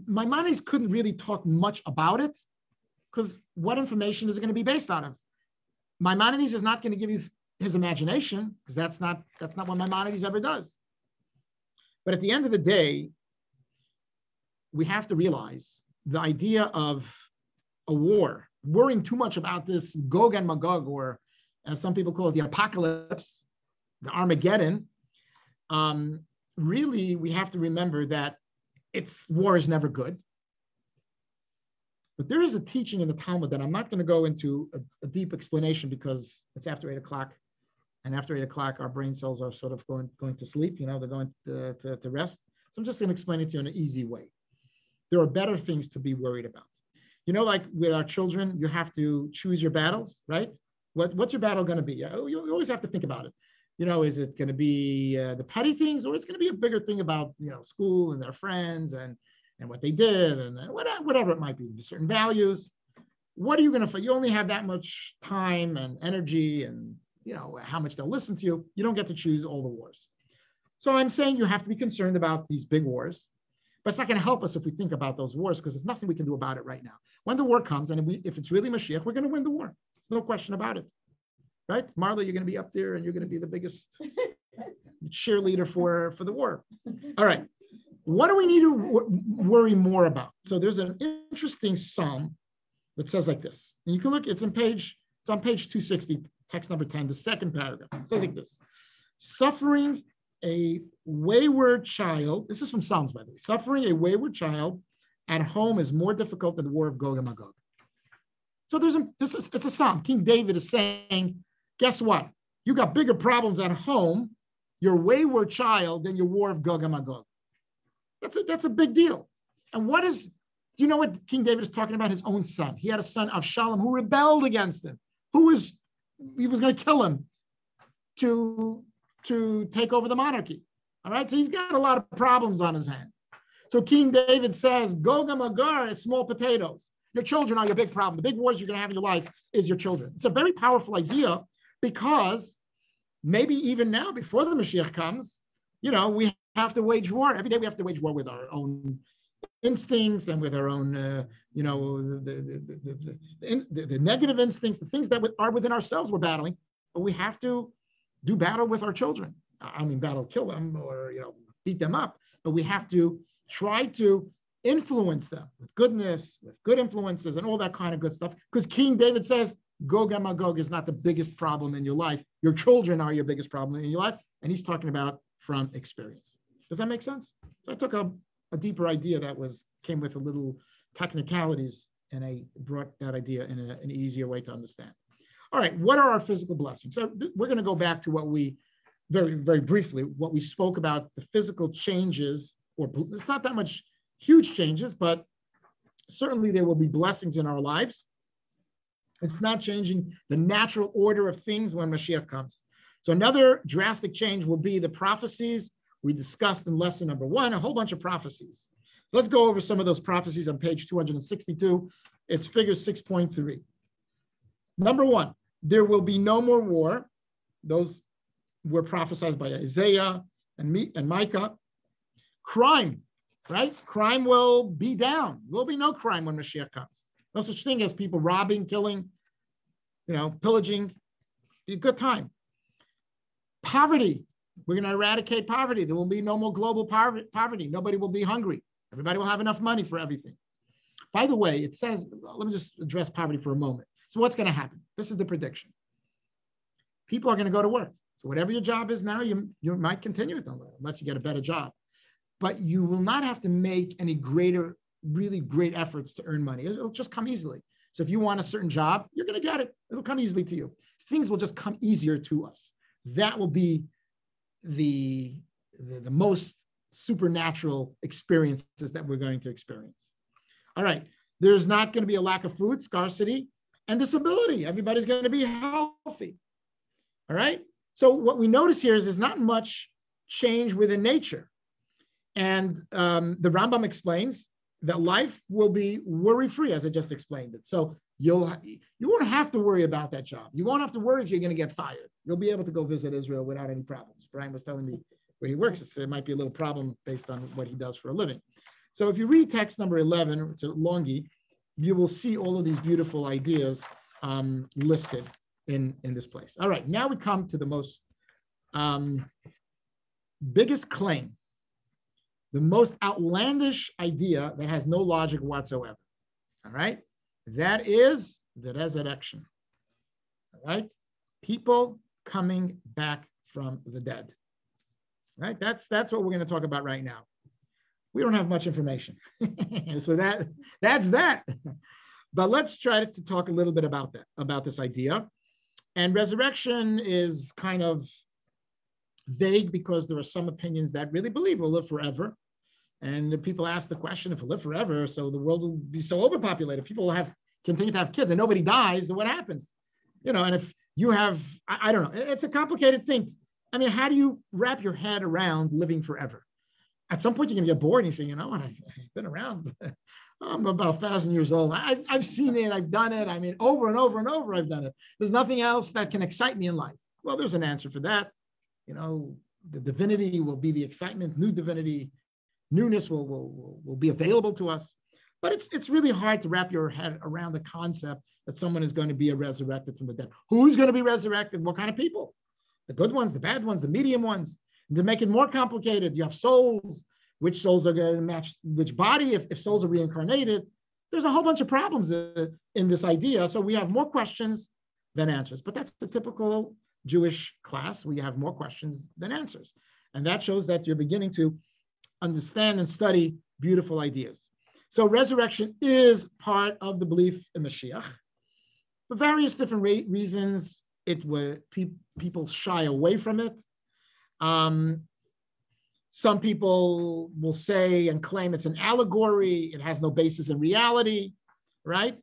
Maimonides couldn't really talk much about it, because what information is it going to be based out of? Maimonides is not going to give you his imagination, because that's not what Maimonides ever does. But at the end of the day, we have to realize the idea of a war, worrying too much about this Gog and Magog, or as some people call it, the apocalypse, the Armageddon. Really, we have to remember that war is never good. But there is a teaching in the Talmud that I'm not going to go into a deep explanation, because it's after 8 o'clock. And after 8 o'clock, our brain cells are sort of going to sleep. They're going to rest. So I'm just going to explain it to you in an easy way. There are better things to be worried about. You know, like with our children, you have to choose your battles, right? What's your battle going to be? You always have to think about it. You know, is it going to be the petty things, or it's going to be a bigger thing about, you know, school and their friends and what they did and whatever it might be, certain values. What are you going to fight? You only have that much time and energy and, you know, how much they'll listen to you. You don't get to choose all the wars. So I'm saying you have to be concerned about these big wars, but it's not going to help us if we think about those wars because there's nothing we can do about it right now. When the war comes, and if it's really Mashiach, we're going to win the war. There's no question about it, right? Marla, you're going to be up there and you're going to be the biggest cheerleader for the war. All right. What do we need to worry more about? So there's an interesting psalm that says like this. And you can look, it's on page 260, text number 10, the second paragraph. It says like this: suffering a wayward child, this is from Psalms, by the way, suffering a wayward child at home is more difficult than the war of Gog and Magog. So it's a psalm. King David is saying, guess what? You got bigger problems at home, your wayward child, than your war of Gog and Magog. That's a big deal. And do you know what King David is talking about? His own son. He had a son, Avshalom, who rebelled against him, he was going to kill him to take over the monarchy. All right, so he's got a lot of problems on his hand. So King David says, Gog and Magog is small potatoes. Your children are your big problem. The big wars you're going to have in your life is your children. It's a very powerful idea because maybe even now, before the Mashiach comes, you know, we have to wage war. Every day we have to wage war with our own instincts and with our own, you know, the negative instincts, the things that are within ourselves we're battling. But we have to do battle with our children. I mean, battle, kill them or, you know, beat them up. But we have to try to influence them with goodness, with good influences and all that kind of good stuff. Because King David says, Gog and Magog is not the biggest problem in your life. Your children are your biggest problem in your life. And he's talking about from experience. Does that make sense? So I took a deeper idea that came with a little technicalities, and I brought that idea in an easier way to understand. All right, what are our physical blessings? So we're going to go back to what we, very, very briefly, what we spoke about, the physical changes, or it's not that much huge changes, but certainly there will be blessings in our lives. It's not changing the natural order of things when Mashiach comes. So another drastic change will be the prophecies we discussed in lesson number 1, a whole bunch of prophecies. So let's go over some of those prophecies on page 262. It's figure 6.3. Number 1, there will be no more war. Those were prophesied by Isaiah and Micah. Crime, right? Crime will be down. There will be no crime when Mashiach comes. No such thing as people robbing, killing, you know, pillaging. Be a good time. Poverty. We're going to eradicate poverty. There will be no more global poverty. Nobody will be hungry. Everybody will have enough money for everything. By the way, it says, let me just address poverty for a moment. So what's going to happen? This is the prediction. People are going to go to work. So whatever your job is now, you might continue it unless you get a better job. But you will not have to make any really great efforts to earn money. It'll just come easily. So if you want a certain job, you're going to get it. It'll come easily to you. Things will just come easier to us. That will be the most supernatural experiences that we're going to experience. All right. There's not going to be a lack of food, scarcity, and disability. Everybody's going to be healthy. All right. So what we notice here is there's not much change within nature. And the Rambam explains that life will be worry-free, as I just explained it. So you won't have to worry about that job. You won't have to worry if you're going to get fired. You'll be able to go visit Israel without any problems. Brian was telling me where he works, it might be a little problem based on what he does for a living. So if you read text number 11, it's a longi, you will see all of these beautiful ideas listed in this place. All right, now we come to the most biggest claim, the most outlandish idea that has no logic whatsoever. All right, that is the resurrection. All right, people coming back from the dead. Right, that's what we're going to talk about right now. We don't have much information, so that's that. But let's try to talk a little bit about this idea. And resurrection is kind of vague because there are some opinions that really believe we'll live forever. And the people ask the question, if we live forever, so the world will be so overpopulated, people will continue to have kids and nobody dies, then what happens? And if you have, I don't know, it's a complicated thing. I mean, how do you wrap your head around living forever? At some point, you're going to get bored and you say, you know what, I've been around. I'm about 1,000 years old. I've seen it. I've done it. I mean, over and over and over, I've done it. There's nothing else that can excite me in life. Well, there's an answer for that. The divinity will be the excitement. New divinity, newness will be available to us. But it's really hard to wrap your head around the concept that someone is going to be resurrected from the dead. Who's going to be resurrected? What kind of people? The good ones, the bad ones, the medium ones. To make it more complicated, you have souls. Which souls are going to match which body? If souls are reincarnated, there's a whole bunch of problems in this idea. So we have more questions than answers. But that's the typical Jewish class. We have more questions than answers. And that shows that you're beginning to understand and study beautiful ideas. So resurrection is part of the belief in Mashiach. For various different reasons, people shy away from it. Some people will say and claim it's an allegory. It has no basis in reality, right?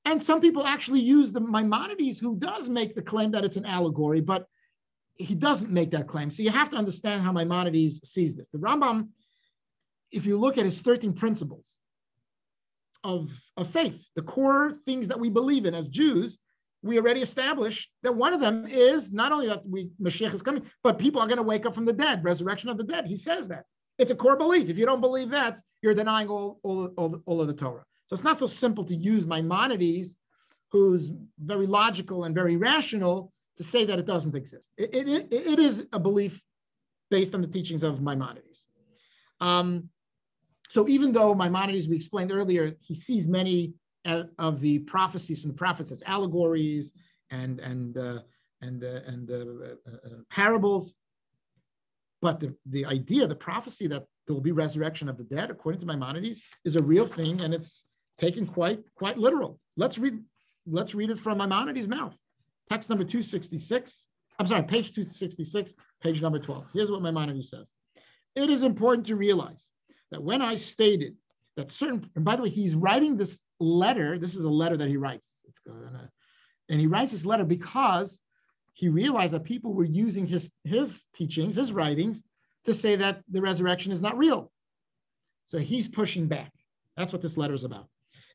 And some people actually use the Maimonides, who does make the claim that it's an allegory, but he doesn't make that claim. So you have to understand how Maimonides sees this. The Rambam, if you look at his 13 principles of faith, the core things that we believe in as Jews, we already established that one of them is not only that Mashiach is coming, but people are going to wake up from the dead, resurrection of the dead. He says that. It's a core belief. If you don't believe that, you're denying all of the Torah. So it's not so simple to use Maimonides, who's very logical and very rational, to say that it doesn't exist. It is a belief based on the teachings of Maimonides. So even though Maimonides, we explained earlier, he sees many of the prophecies from the prophets as allegories and parables, but the idea, the prophecy that there will be resurrection of the dead, according to Maimonides, is a real thing, and it's taken quite literal. Let's read it from Maimonides' mouth. Text number 266. I'm sorry, page 266, page number 12. Here's what Maimonides says. It is important to realize that when I stated that certain, and by the way, he's writing this letter. This is a letter that he writes. And he writes this letter because he realized that people were using his teachings, his writings, to say that the resurrection is not real. So he's pushing back. That's what this letter is about.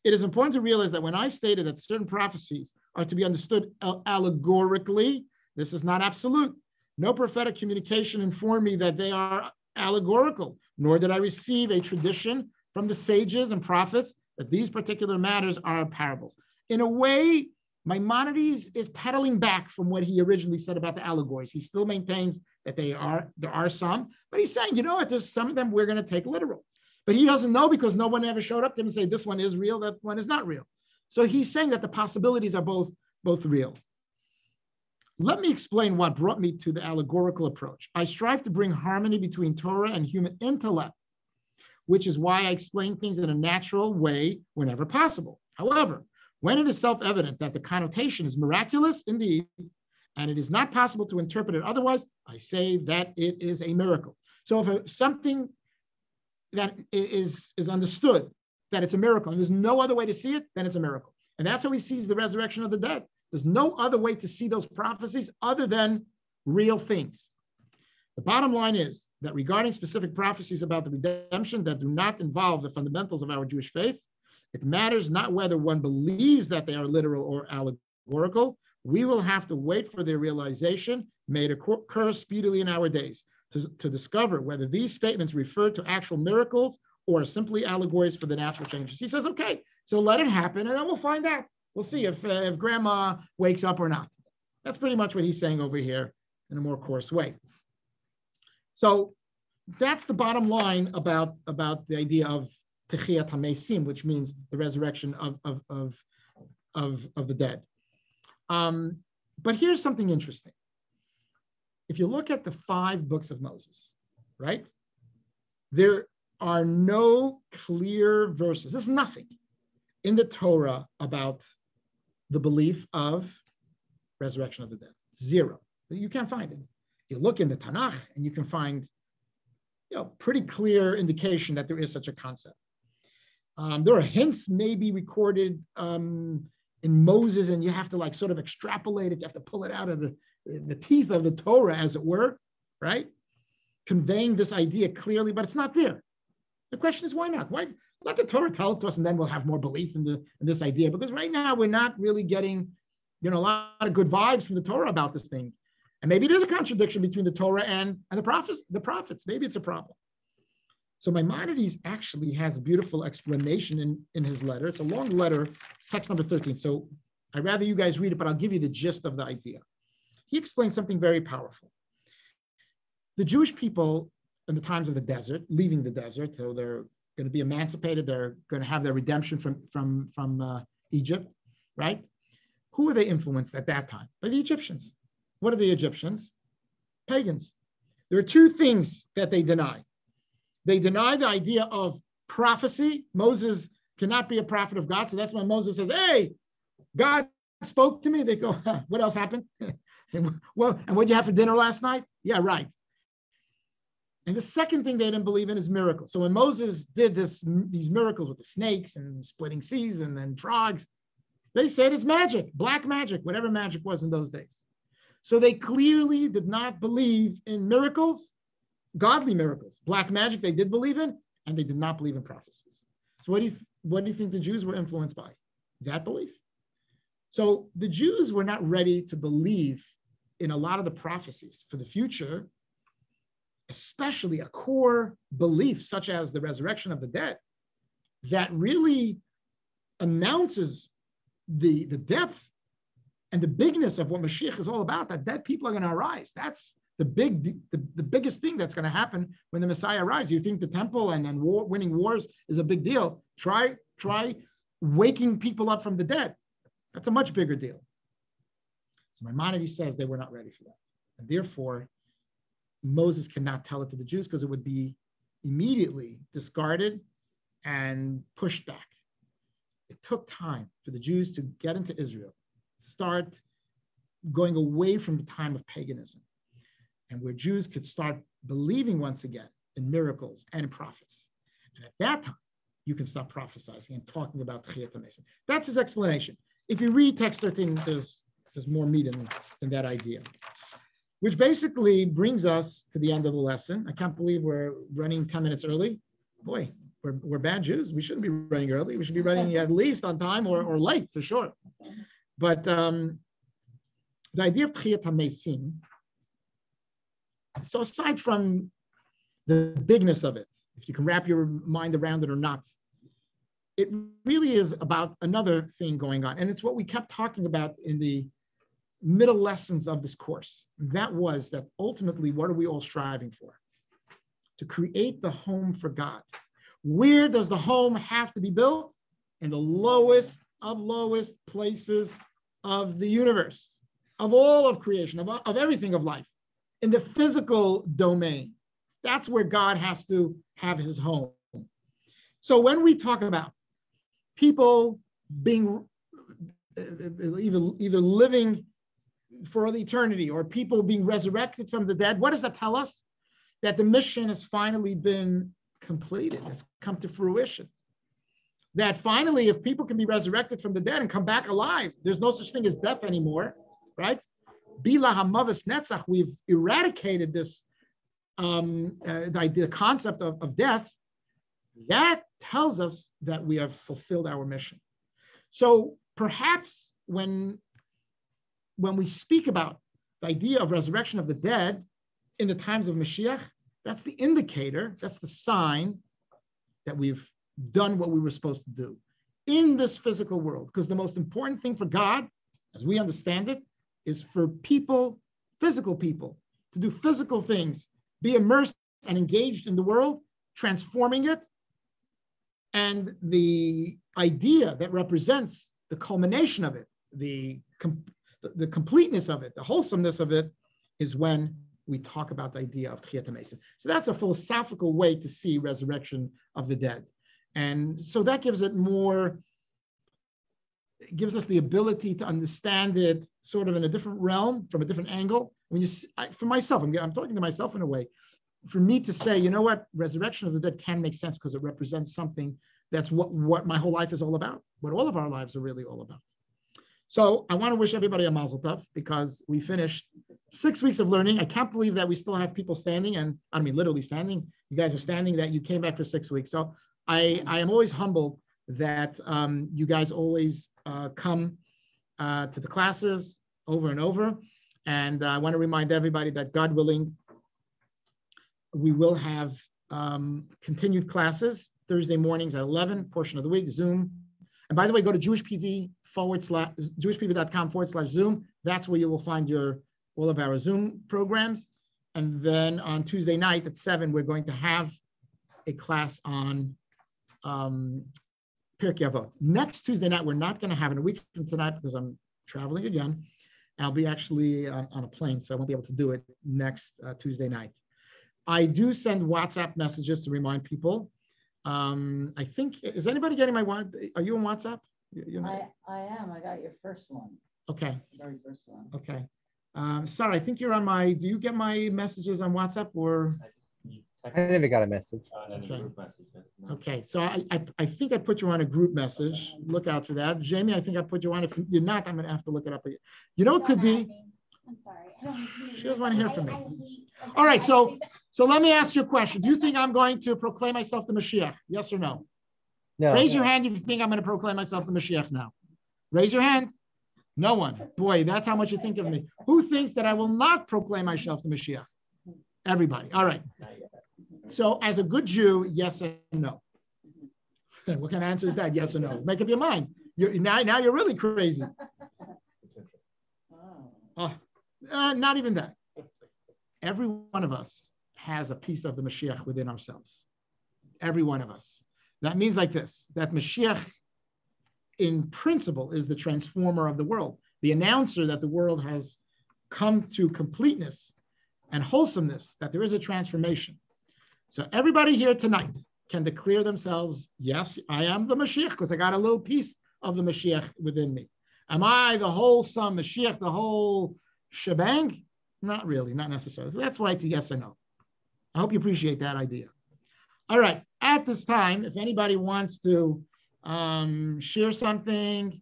It is important to realize that when I stated that certain prophecies are to be understood allegorically, this is not absolute. No prophetic communication informed me that they are allegorical, nor did I receive a tradition from the sages and prophets that these particular matters are parables. In a way, Maimonides is pedaling back from what he originally said about the allegories. He still maintains that there are some, but he's saying, you know what, there's some of them we're going to take literal. But he doesn't know because no one ever showed up to him and say, this one is real, that one is not real. So he's saying that the possibilities are both real. Let me explain what brought me to the allegorical approach. I strive to bring harmony between Torah and human intellect, which is why I explain things in a natural way whenever possible. However, when it is self-evident that the connotation is miraculous indeed, and it is not possible to interpret it otherwise, I say that it is a miracle. So if something that is understood that it's a miracle, and there's no other way to see it, then it's a miracle. And that's how he sees the resurrection of the dead. There's no other way to see those prophecies other than real things. The bottom line is that regarding specific prophecies about the redemption that do not involve the fundamentals of our Jewish faith, it matters not whether one believes that they are literal or allegorical. We will have to wait for their realization, may it occur speedily in our days, to discover whether these statements refer to actual miracles or simply allegories for the natural changes. He says, okay, so let it happen, and then we'll find out. We'll see if grandma wakes up or not. That's pretty much what he's saying over here in a more coarse way. So that's the bottom line about the idea of Techiyat HaMeisim, which means the resurrection of the dead. But here's something interesting. If you look at the 5 books of Moses, right? There are no clear verses. There's nothing in the Torah about the belief of resurrection of the dead. Zero. You can't find it. You look in the Tanakh and you can find, pretty clear indication that there is such a concept. There are hints maybe recorded in Moses, and you have to like sort of extrapolate it. You have to pull it out of the teeth of the Torah, as it were, right? Conveying this idea clearly, but it's not there. The question is, why not? Why let the Torah tell it to us, and then we'll have more belief in this idea? Because right now we're not really getting, a lot of good vibes from the Torah about this thing. And maybe there's a contradiction between the Torah and the prophets. Maybe it's a problem. So Maimonides actually has a beautiful explanation in his letter. It's a long letter. It's text number 13. So I'd rather you guys read it, but I'll give you the gist of the idea. He explains something very powerful. The Jewish people in the times of the desert, leaving the desert, so they're going to be emancipated. They're going to have their redemption from Egypt, right? Who were they influenced at that time? By the Egyptians. What are the Egyptians? Pagans. There are two things that they deny. They deny the idea of prophecy. Moses cannot be a prophet of God. So that's why Moses says, hey, God spoke to me. They go, what else happened? And what did you have for dinner last night? Yeah, right. And the second thing they didn't believe in is miracles. So when Moses did these miracles with the snakes and splitting seas and then frogs, they said it's magic, black magic, whatever magic was in those days. So they clearly did not believe in miracles, godly miracles. Black magic they did believe in, and they did not believe in prophecies. So what do you think the Jews were influenced by? That belief. So the Jews were not ready to believe in a lot of the prophecies for the future, especially a core belief such as the resurrection of the dead that really announces the depth and the bigness of what Mashiach is all about, that dead people are going to arise. That's the biggest thing that's going to happen when the Messiah arrives. You think the temple and winning wars is a big deal. Try waking people up from the dead. That's a much bigger deal. So Maimonides says they were not ready for that. And therefore, Moses cannot tell it to the Jews because it would be immediately discarded and pushed back. It took time for the Jews to get into Israel, start going away from the time of paganism, and where Jews could start believing once again in miracles and in prophets. And at that time, you can stop prophesying and talking about Tchiyat HaMesim. That's his explanation. If you read text 13, there's more meat in that idea, which basically brings us to the end of the lesson. I can't believe we're running 10 minutes early. Boy, we're bad Jews. We shouldn't be running early. We should be running at least on time or late for sure. But the idea of Tchiyat HaMesim, so aside from the bigness of it, if you can wrap your mind around it or not, it really is about another thing going on. And it's what we kept talking about in the middle lessons of this course. That was that ultimately, what are we all striving for? To create the home for God. Where does the home have to be built? In the lowest of lowest places of the universe, of all of creation, of everything of life, in the physical domain. That's where God has to have his home. So when we talk about people being either living for the eternity or people being resurrected from the dead, what does that tell us? That the mission has finally been completed. It's come to fruition. That finally, if people can be resurrected from the dead and come back alive, there's no such thing as death anymore, right? Bila hamavas netzach, we've eradicated this, the concept of death. That tells us that we have fulfilled our mission. So perhaps when we speak about the idea of resurrection of the dead in the times of Mashiach, that's the indicator, that's the sign that we've done what we were supposed to do in this physical world. Because the most important thing for God, as we understand it, is for people, physical people, to do physical things, be immersed and engaged in the world, transforming it. And the idea that represents the culmination of it, the completeness of it, the wholesomeness of it, is when we talk about the idea of Tchiyat HaMesim. So that's a philosophical way to see resurrection of the dead. And so that gives it more, gives us the ability to understand it sort of in a different realm, from a different angle. When you, for myself, I'm talking to myself in a way. for me to say, you know what, resurrection of the dead can make sense because it represents something that's what my whole life is all about, what all of our lives are really all about. So I want to wish everybody a mazel tov because we finished 6 weeks of learning. I can't believe that we still have people standing, and I mean literally standing. You guys are standing, that you came back for 6 weeks. So I am always humbled that you guys always come to the classes over and over. And I want to remind everybody that God willing, we will have continued classes Thursday mornings at 11, portion of the week, Zoom. And by the way, go to jewishpv.com/Zoom. That's where you will find all of our Zoom programs. And then on Tuesday night at 7, we're going to have a class on Pirkei Avot. Next Tuesday night, we're not going to have it a week from tonight because I'm traveling again. And I'll be actually on a plane, so I won't be able to do it next Tuesday night. I do send WhatsApp messages to remind people. I think, is anybody getting my WhatsApp? Are you on WhatsApp? I am. I got your first one. Okay. Very first one. Okay. Sorry, I think you're on my, do you get my messages on WhatsApp or? I never got a message. Any Okay. group messages. No. Okay, so I think I put you on a group message. Look out for that. Jamie, I think I put you on. If you're not, I'm gonna have to look it up again. You know, it could be. I'm sorry. I don't She doesn't want to hear from me. I hate- All right, so let me ask you a question. Do you think I'm going to proclaim myself the Mashiach? Yes or no? No. Raise your hand if you think I'm going to proclaim myself the Mashiach now. Raise your hand. No one. Boy, that's how much you think of me. Who thinks that I will not proclaim myself the Mashiach? Everybody. All right. So as a good Jew, yes and no. What kind of answer is that? Yes or no? Make up your mind. Now you're really crazy. Oh, not even that. Every one of us has a piece of the Mashiach within ourselves. Every one of us. That means like this, that Mashiach in principle is the transformer of the world, the announcer that the world has come to completeness and wholesomeness, that there is a transformation. So everybody here tonight can declare themselves, yes, I am the Mashiach because I got a little piece of the Mashiach within me. Am I the wholesome Mashiach, the whole shebang? Not really, not necessarily. So that's why it's a yes or no. I hope you appreciate that idea. All right, at this time, if anybody wants to share something,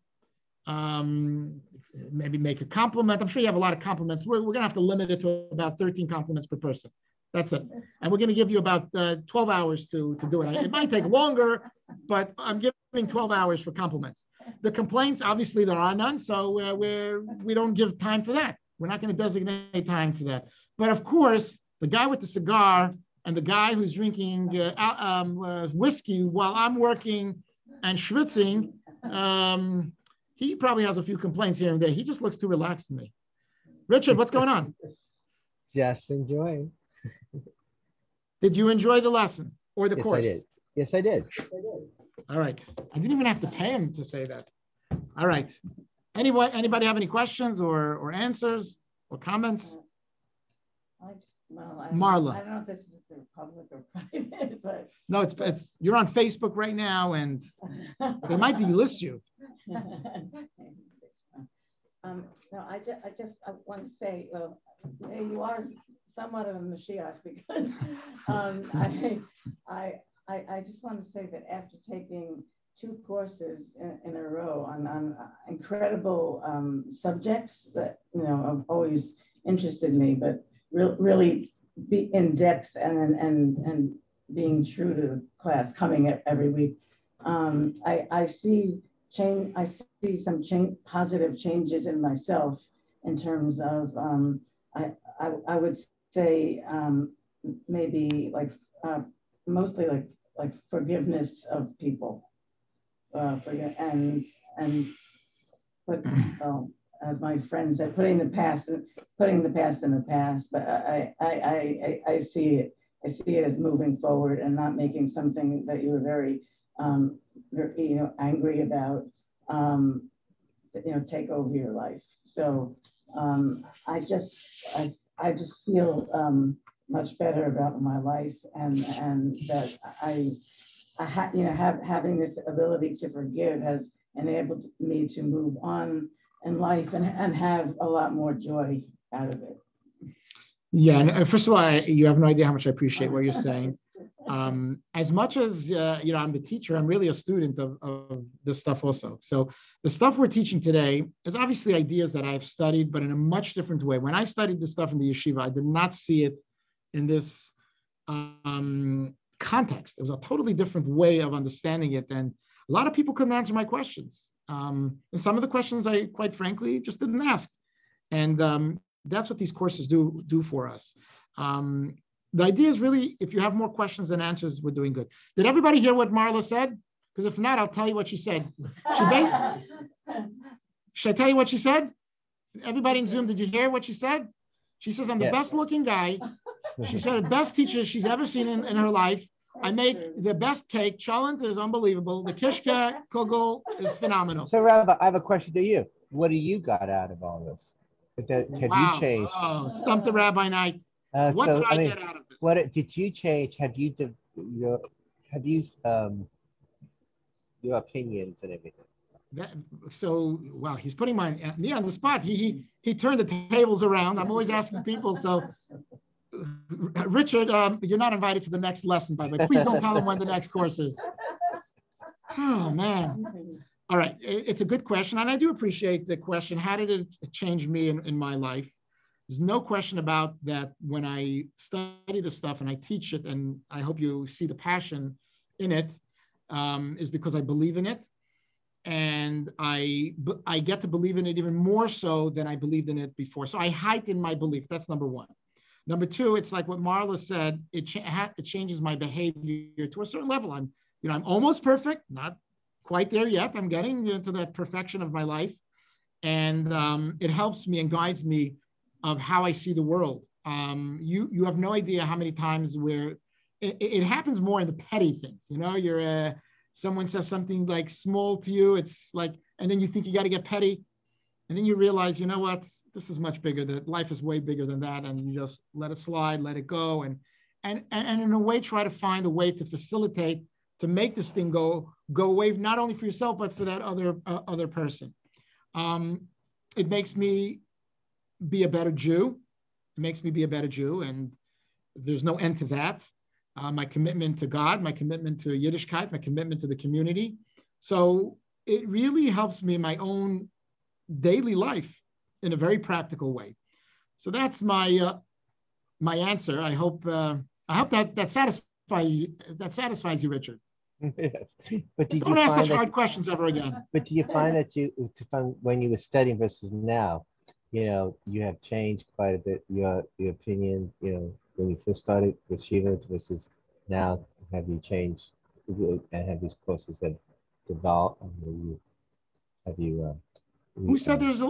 maybe make a compliment. I'm sure you have a lot of compliments. We're going to have to limit it to about 13 compliments per person. That's it. And we're going to give you about 12 hours to do it. It might take longer, but I'm giving 12 hours for compliments. The complaints, obviously, there are none, so we don't give time for that. We're not going to designate time for that. But of course, the guy with the cigar and the guy who's drinking whiskey while I'm working and schwitzing, he probably has a few complaints here and there. He just looks too relaxed to me. Richard, what's going on? Just enjoying. Did you enjoy the lesson or the course? I did. Yes, I did. All right. I didn't even have to pay him to say that. All right. Anybody have any questions or answers or comments? Marla. I don't know if this is the public or private, but no, it's you're on Facebook right now, and they might delist you. No, I want to say, you are somewhat of a Mashiach because I just want to say that after taking 2 courses in a row on incredible subjects that have always interested me, but really be in depth and being true to the class, coming every week. I see some positive changes in myself in terms of I would say maybe like mostly like forgiveness of people, but as my friend said, putting the past in the past. But I see it as moving forward and not making something that you were very angry about take over your life. So I just feel much better about my life and that having this ability to forgive has enabled me to move on in life and have a lot more joy out of it. Yeah, and first of all, you have no idea how much I appreciate what you're saying. As much as I'm the teacher, I'm really a student of this stuff also. So the stuff we're teaching today is obviously ideas that I've studied, but in a much different way. When I studied this stuff in the yeshiva, I did not see it in this context. It was a totally different way of understanding it, and a lot of people couldn't answer my questions. And some of the questions I, quite frankly, just didn't ask. And that's what these courses do for us. The idea is really, if you have more questions than answers, we're doing good. Did everybody hear what Marla said? Because if not, I'll tell you what she said. Should I tell you what she said? Everybody in Zoom, did you hear what she said? She says, I'm the best looking guy. She said, the best teacher she's ever seen in her life. I make the best cake. Cholent is unbelievable. The kishka kugel is phenomenal. So, Rabbi, I have a question to you. What do you got out of all this? Have you changed? Oh, stump the rabbi night. What did I get out of this? What did you change? Have you your opinions and everything? Wow, he's putting me on the spot. He turned the tables around. I'm always asking people. So, Richard, you're not invited to the next lesson, by the way. Please don't tell him when the next course is. Oh, man. All right. It's a good question. And I do appreciate the question. How did it change me in my life? There's no question about that. When I study the stuff and I teach it, and I hope you see the passion in it, is because I believe in it. And I get to believe in it even more so than I believed in it before. So I heighten my belief. That's number one. Number two, it's like what Marla said, it changes my behavior to a certain level. I'm almost perfect, not quite there yet. I'm getting into that perfection of my life. And it helps me and guides me of how I see the world. You have no idea how many times where it happens more in the petty things. Someone says something like small to you, it's like, and then you think you got to get petty. And then you realize, you know what, this is much bigger. That life is way bigger than that. And you just let it slide, let it go. And in a way, try to find a way to facilitate, to make this thing go away, not only for yourself, but for that other person. It makes me be a better Jew. It makes me be a better Jew. And there's no end to that. My commitment to God, my commitment to Yiddishkeit, my commitment to the community. So it really helps me in my own daily life in a very practical way. So that's my my answer. I hope that satisfies you, Richard. Yes. But don't ask such hard questions ever again. But do you find that when you were studying versus now, you have changed quite a bit your opinion, when you first started with Shiva versus now? Have you changed and have these courses have developed? Who said there's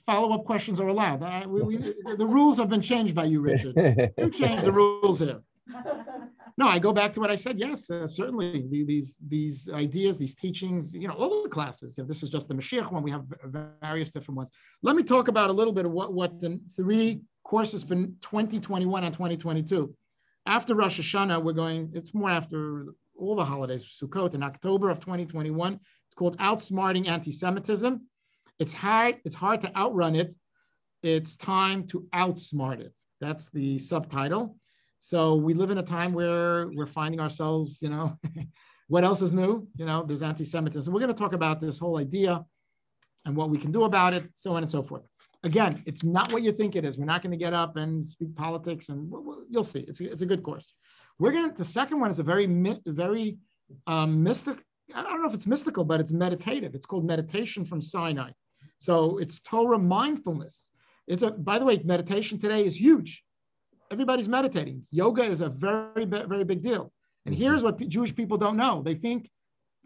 follow-up questions are allowed? The rules have been changed by you, Richard. You changed the rules here. No, I go back to what I said. Yes, certainly these ideas, these teachings, all the classes. This is just the Mashiach one. We have various different ones. Let me talk about a little bit of what the 3 courses for 2021 and 2022. After Rosh Hashanah, it's more after all the holidays, Sukkot, in October of 2021. It's called Outsmarting Anti-Semitism. It's hard to outrun it. It's time to outsmart it. That's the subtitle. So we live in a time where we're finding ourselves, what else is new? There's anti-Semitism. We're going to talk about this whole idea and what we can do about it, so on and so forth. Again, it's not what you think it is. We're not going to get up and speak politics, and you'll see. It's a good course. The second one is a very mystic. I don't know if it's mystical, but it's meditative. It's called Meditation from Sinai. So it's Torah mindfulness. By the way, meditation today is huge. Everybody's meditating. Yoga is a very, very big deal. And here's what Jewish people don't know. They think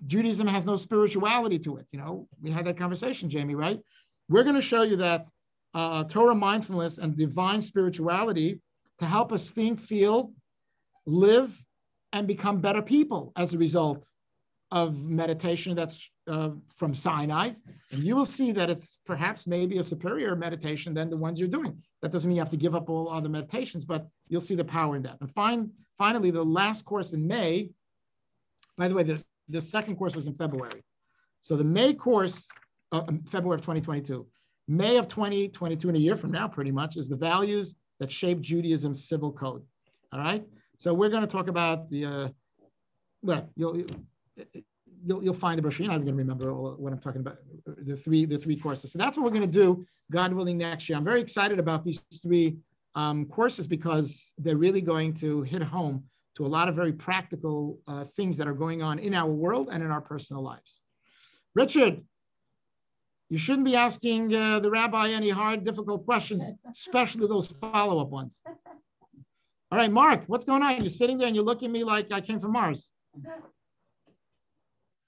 Judaism has no spirituality to it. We had that conversation, Jamie, right? We're going to show you that Torah mindfulness and divine spirituality to help us think, feel, live, and become better people as a result of meditation that's from Sinai. And you will see that it's perhaps maybe a superior meditation than the ones you're doing. That doesn't mean you have to give up all other meditations, but you'll see the power in that. And finally, the last course in May, by the way, the second course is in February. So the May course, February of 2022, May of 2022, in a year from now, pretty much, is the values that shaped Judaism's civil code. All right. So we're going to talk about the, well, you'll find the brochure. You're not even going to remember what I'm talking about, the three courses. So that's what we're going to do, God willing, next year. I'm very excited about these three courses because they're really going to hit home to a lot of very practical things that are going on in our world and in our personal lives. Richard, you shouldn't be asking the rabbi any hard, difficult questions, especially those follow-up ones. All right, Mark, what's going on? You're sitting there and you're looking at me like I came from Mars.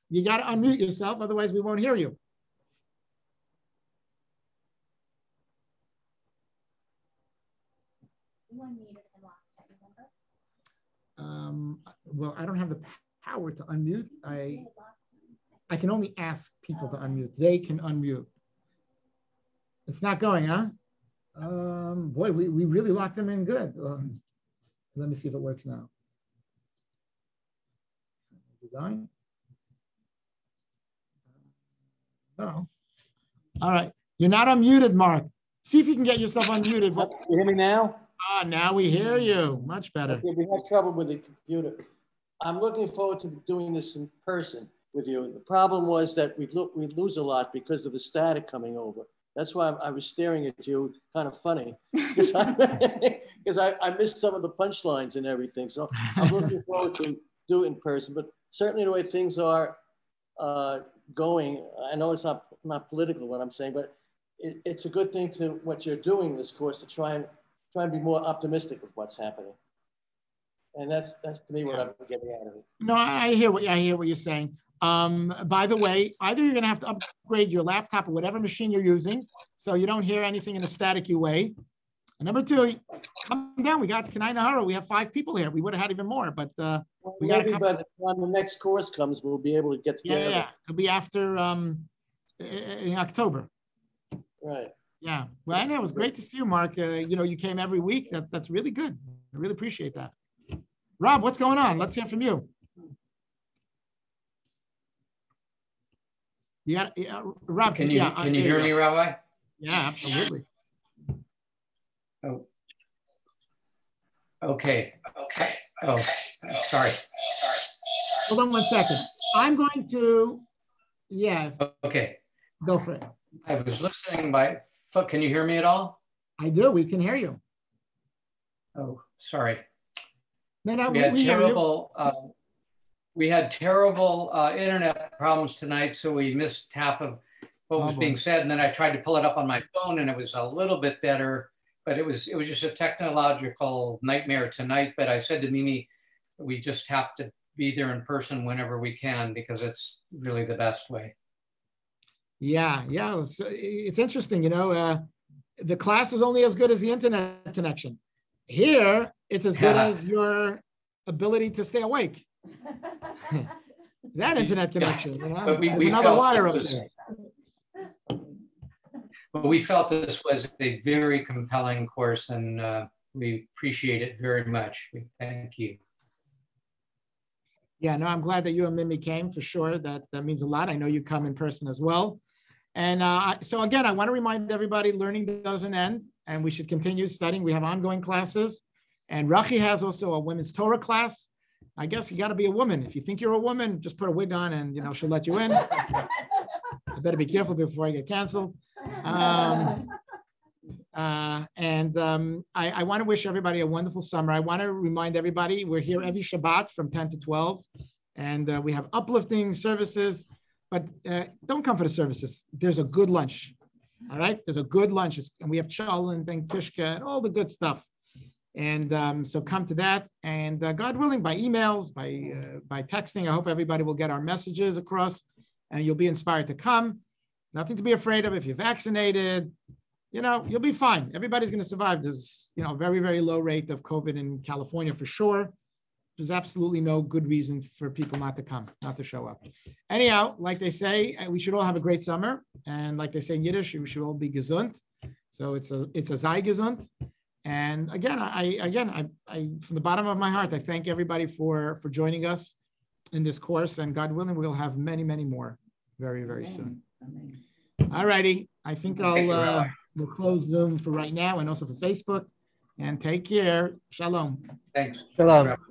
You got to unmute yourself, otherwise we won't hear you. You unmuted him last time, remember? Well, I don't have the power to unmute. I can only ask people to unmute. They can unmute. It's not going, huh? Boy, we really locked them in good. Let me see if it works now. Design. No. All right. You're not unmuted, Mark. See if you can get yourself unmuted. You hear me now? Ah, now we hear you. Much better. Okay, we had trouble with the computer. I'm looking forward to doing this in person with you. The problem was that we'd lose a lot because of the static coming over. That's why I was staring at you, kind of funny, because I missed some of the punchlines and everything. So I'm looking forward to do it in person. But certainly the way things are going, I know it's not political what I'm saying, but it's a good thing to what you're doing in this course to try and be more optimistic with what's happening. And that's to me what I'm getting out of it. No, I hear what you're saying. By the way, either you're going to have to upgrade your laptop or whatever machine you're using so you don't hear anything in a staticky way. And number two, come down. We got Kanai Nahara. We have 5 people here. We would have had even more, but we got maybe by the time the next course comes, we'll be able to get together. Yeah. It'll be after in October. Right. Yeah. Well, I know it was great to see you, Mark. You came every week. That's really good. I really appreciate that. Rob, what's going on? Let's hear from you. Yeah, Rob. Can you hear me, Rabbi? Yeah, absolutely. Oh. Okay. Oh, sorry. Hold on one second. I'm going to. Yeah. Okay. Go for it. I was listening can you hear me at all? I do. We can hear you. Oh, sorry. No, we had terrible internet problems tonight, so we missed half of what was being said. And then I tried to pull it up on my phone, and it was a little bit better, but it was just a technological nightmare tonight. But I said to Mimi, we just have to be there in person whenever we can because it's really the best way. Yeah. It's interesting, the class is only as good as the internet connection. Here, it's as good as your ability to stay awake. That internet connection, But we another wire up there. But we felt this was a very compelling course, and we appreciate it very much. Thank you. Yeah, no, I'm glad that you and Mimi came for sure. That means a lot. I know you come in person as well. And so again, I want to remind everybody, learning doesn't end, and we should continue studying. We have ongoing classes, and Rachi has also a women's Torah class. I guess you got to be a woman. If you think you're a woman, just put a wig on, and she'll let you in. I better be careful before I get canceled. I want to wish everybody a wonderful summer. I want to remind everybody we're here every Shabbat from 10 to 12, and we have uplifting services. But don't come for the services. There's a good lunch. All right. There's a good lunch. And we have challah and kishka and all the good stuff. And so come to that. And God willing, by emails, by texting, I hope everybody will get our messages across and you'll be inspired to come. Nothing to be afraid of. If you're vaccinated, you'll be fine. Everybody's going to survive. There's, very, very low rate of COVID in California for sure. There's absolutely no good reason for people not to come, not to show up. Anyhow, like they say, we should all have a great summer. And like they say in Yiddish, we should all be gesund. So it's a sei gesund. And again, I from the bottom of my heart, I thank everybody for joining us in this course. And God willing, we'll have many, many more very, very soon. All righty. I think we'll close Zoom for right now and also for Facebook. and take care. Shalom. Thanks. Shalom. Rabbi.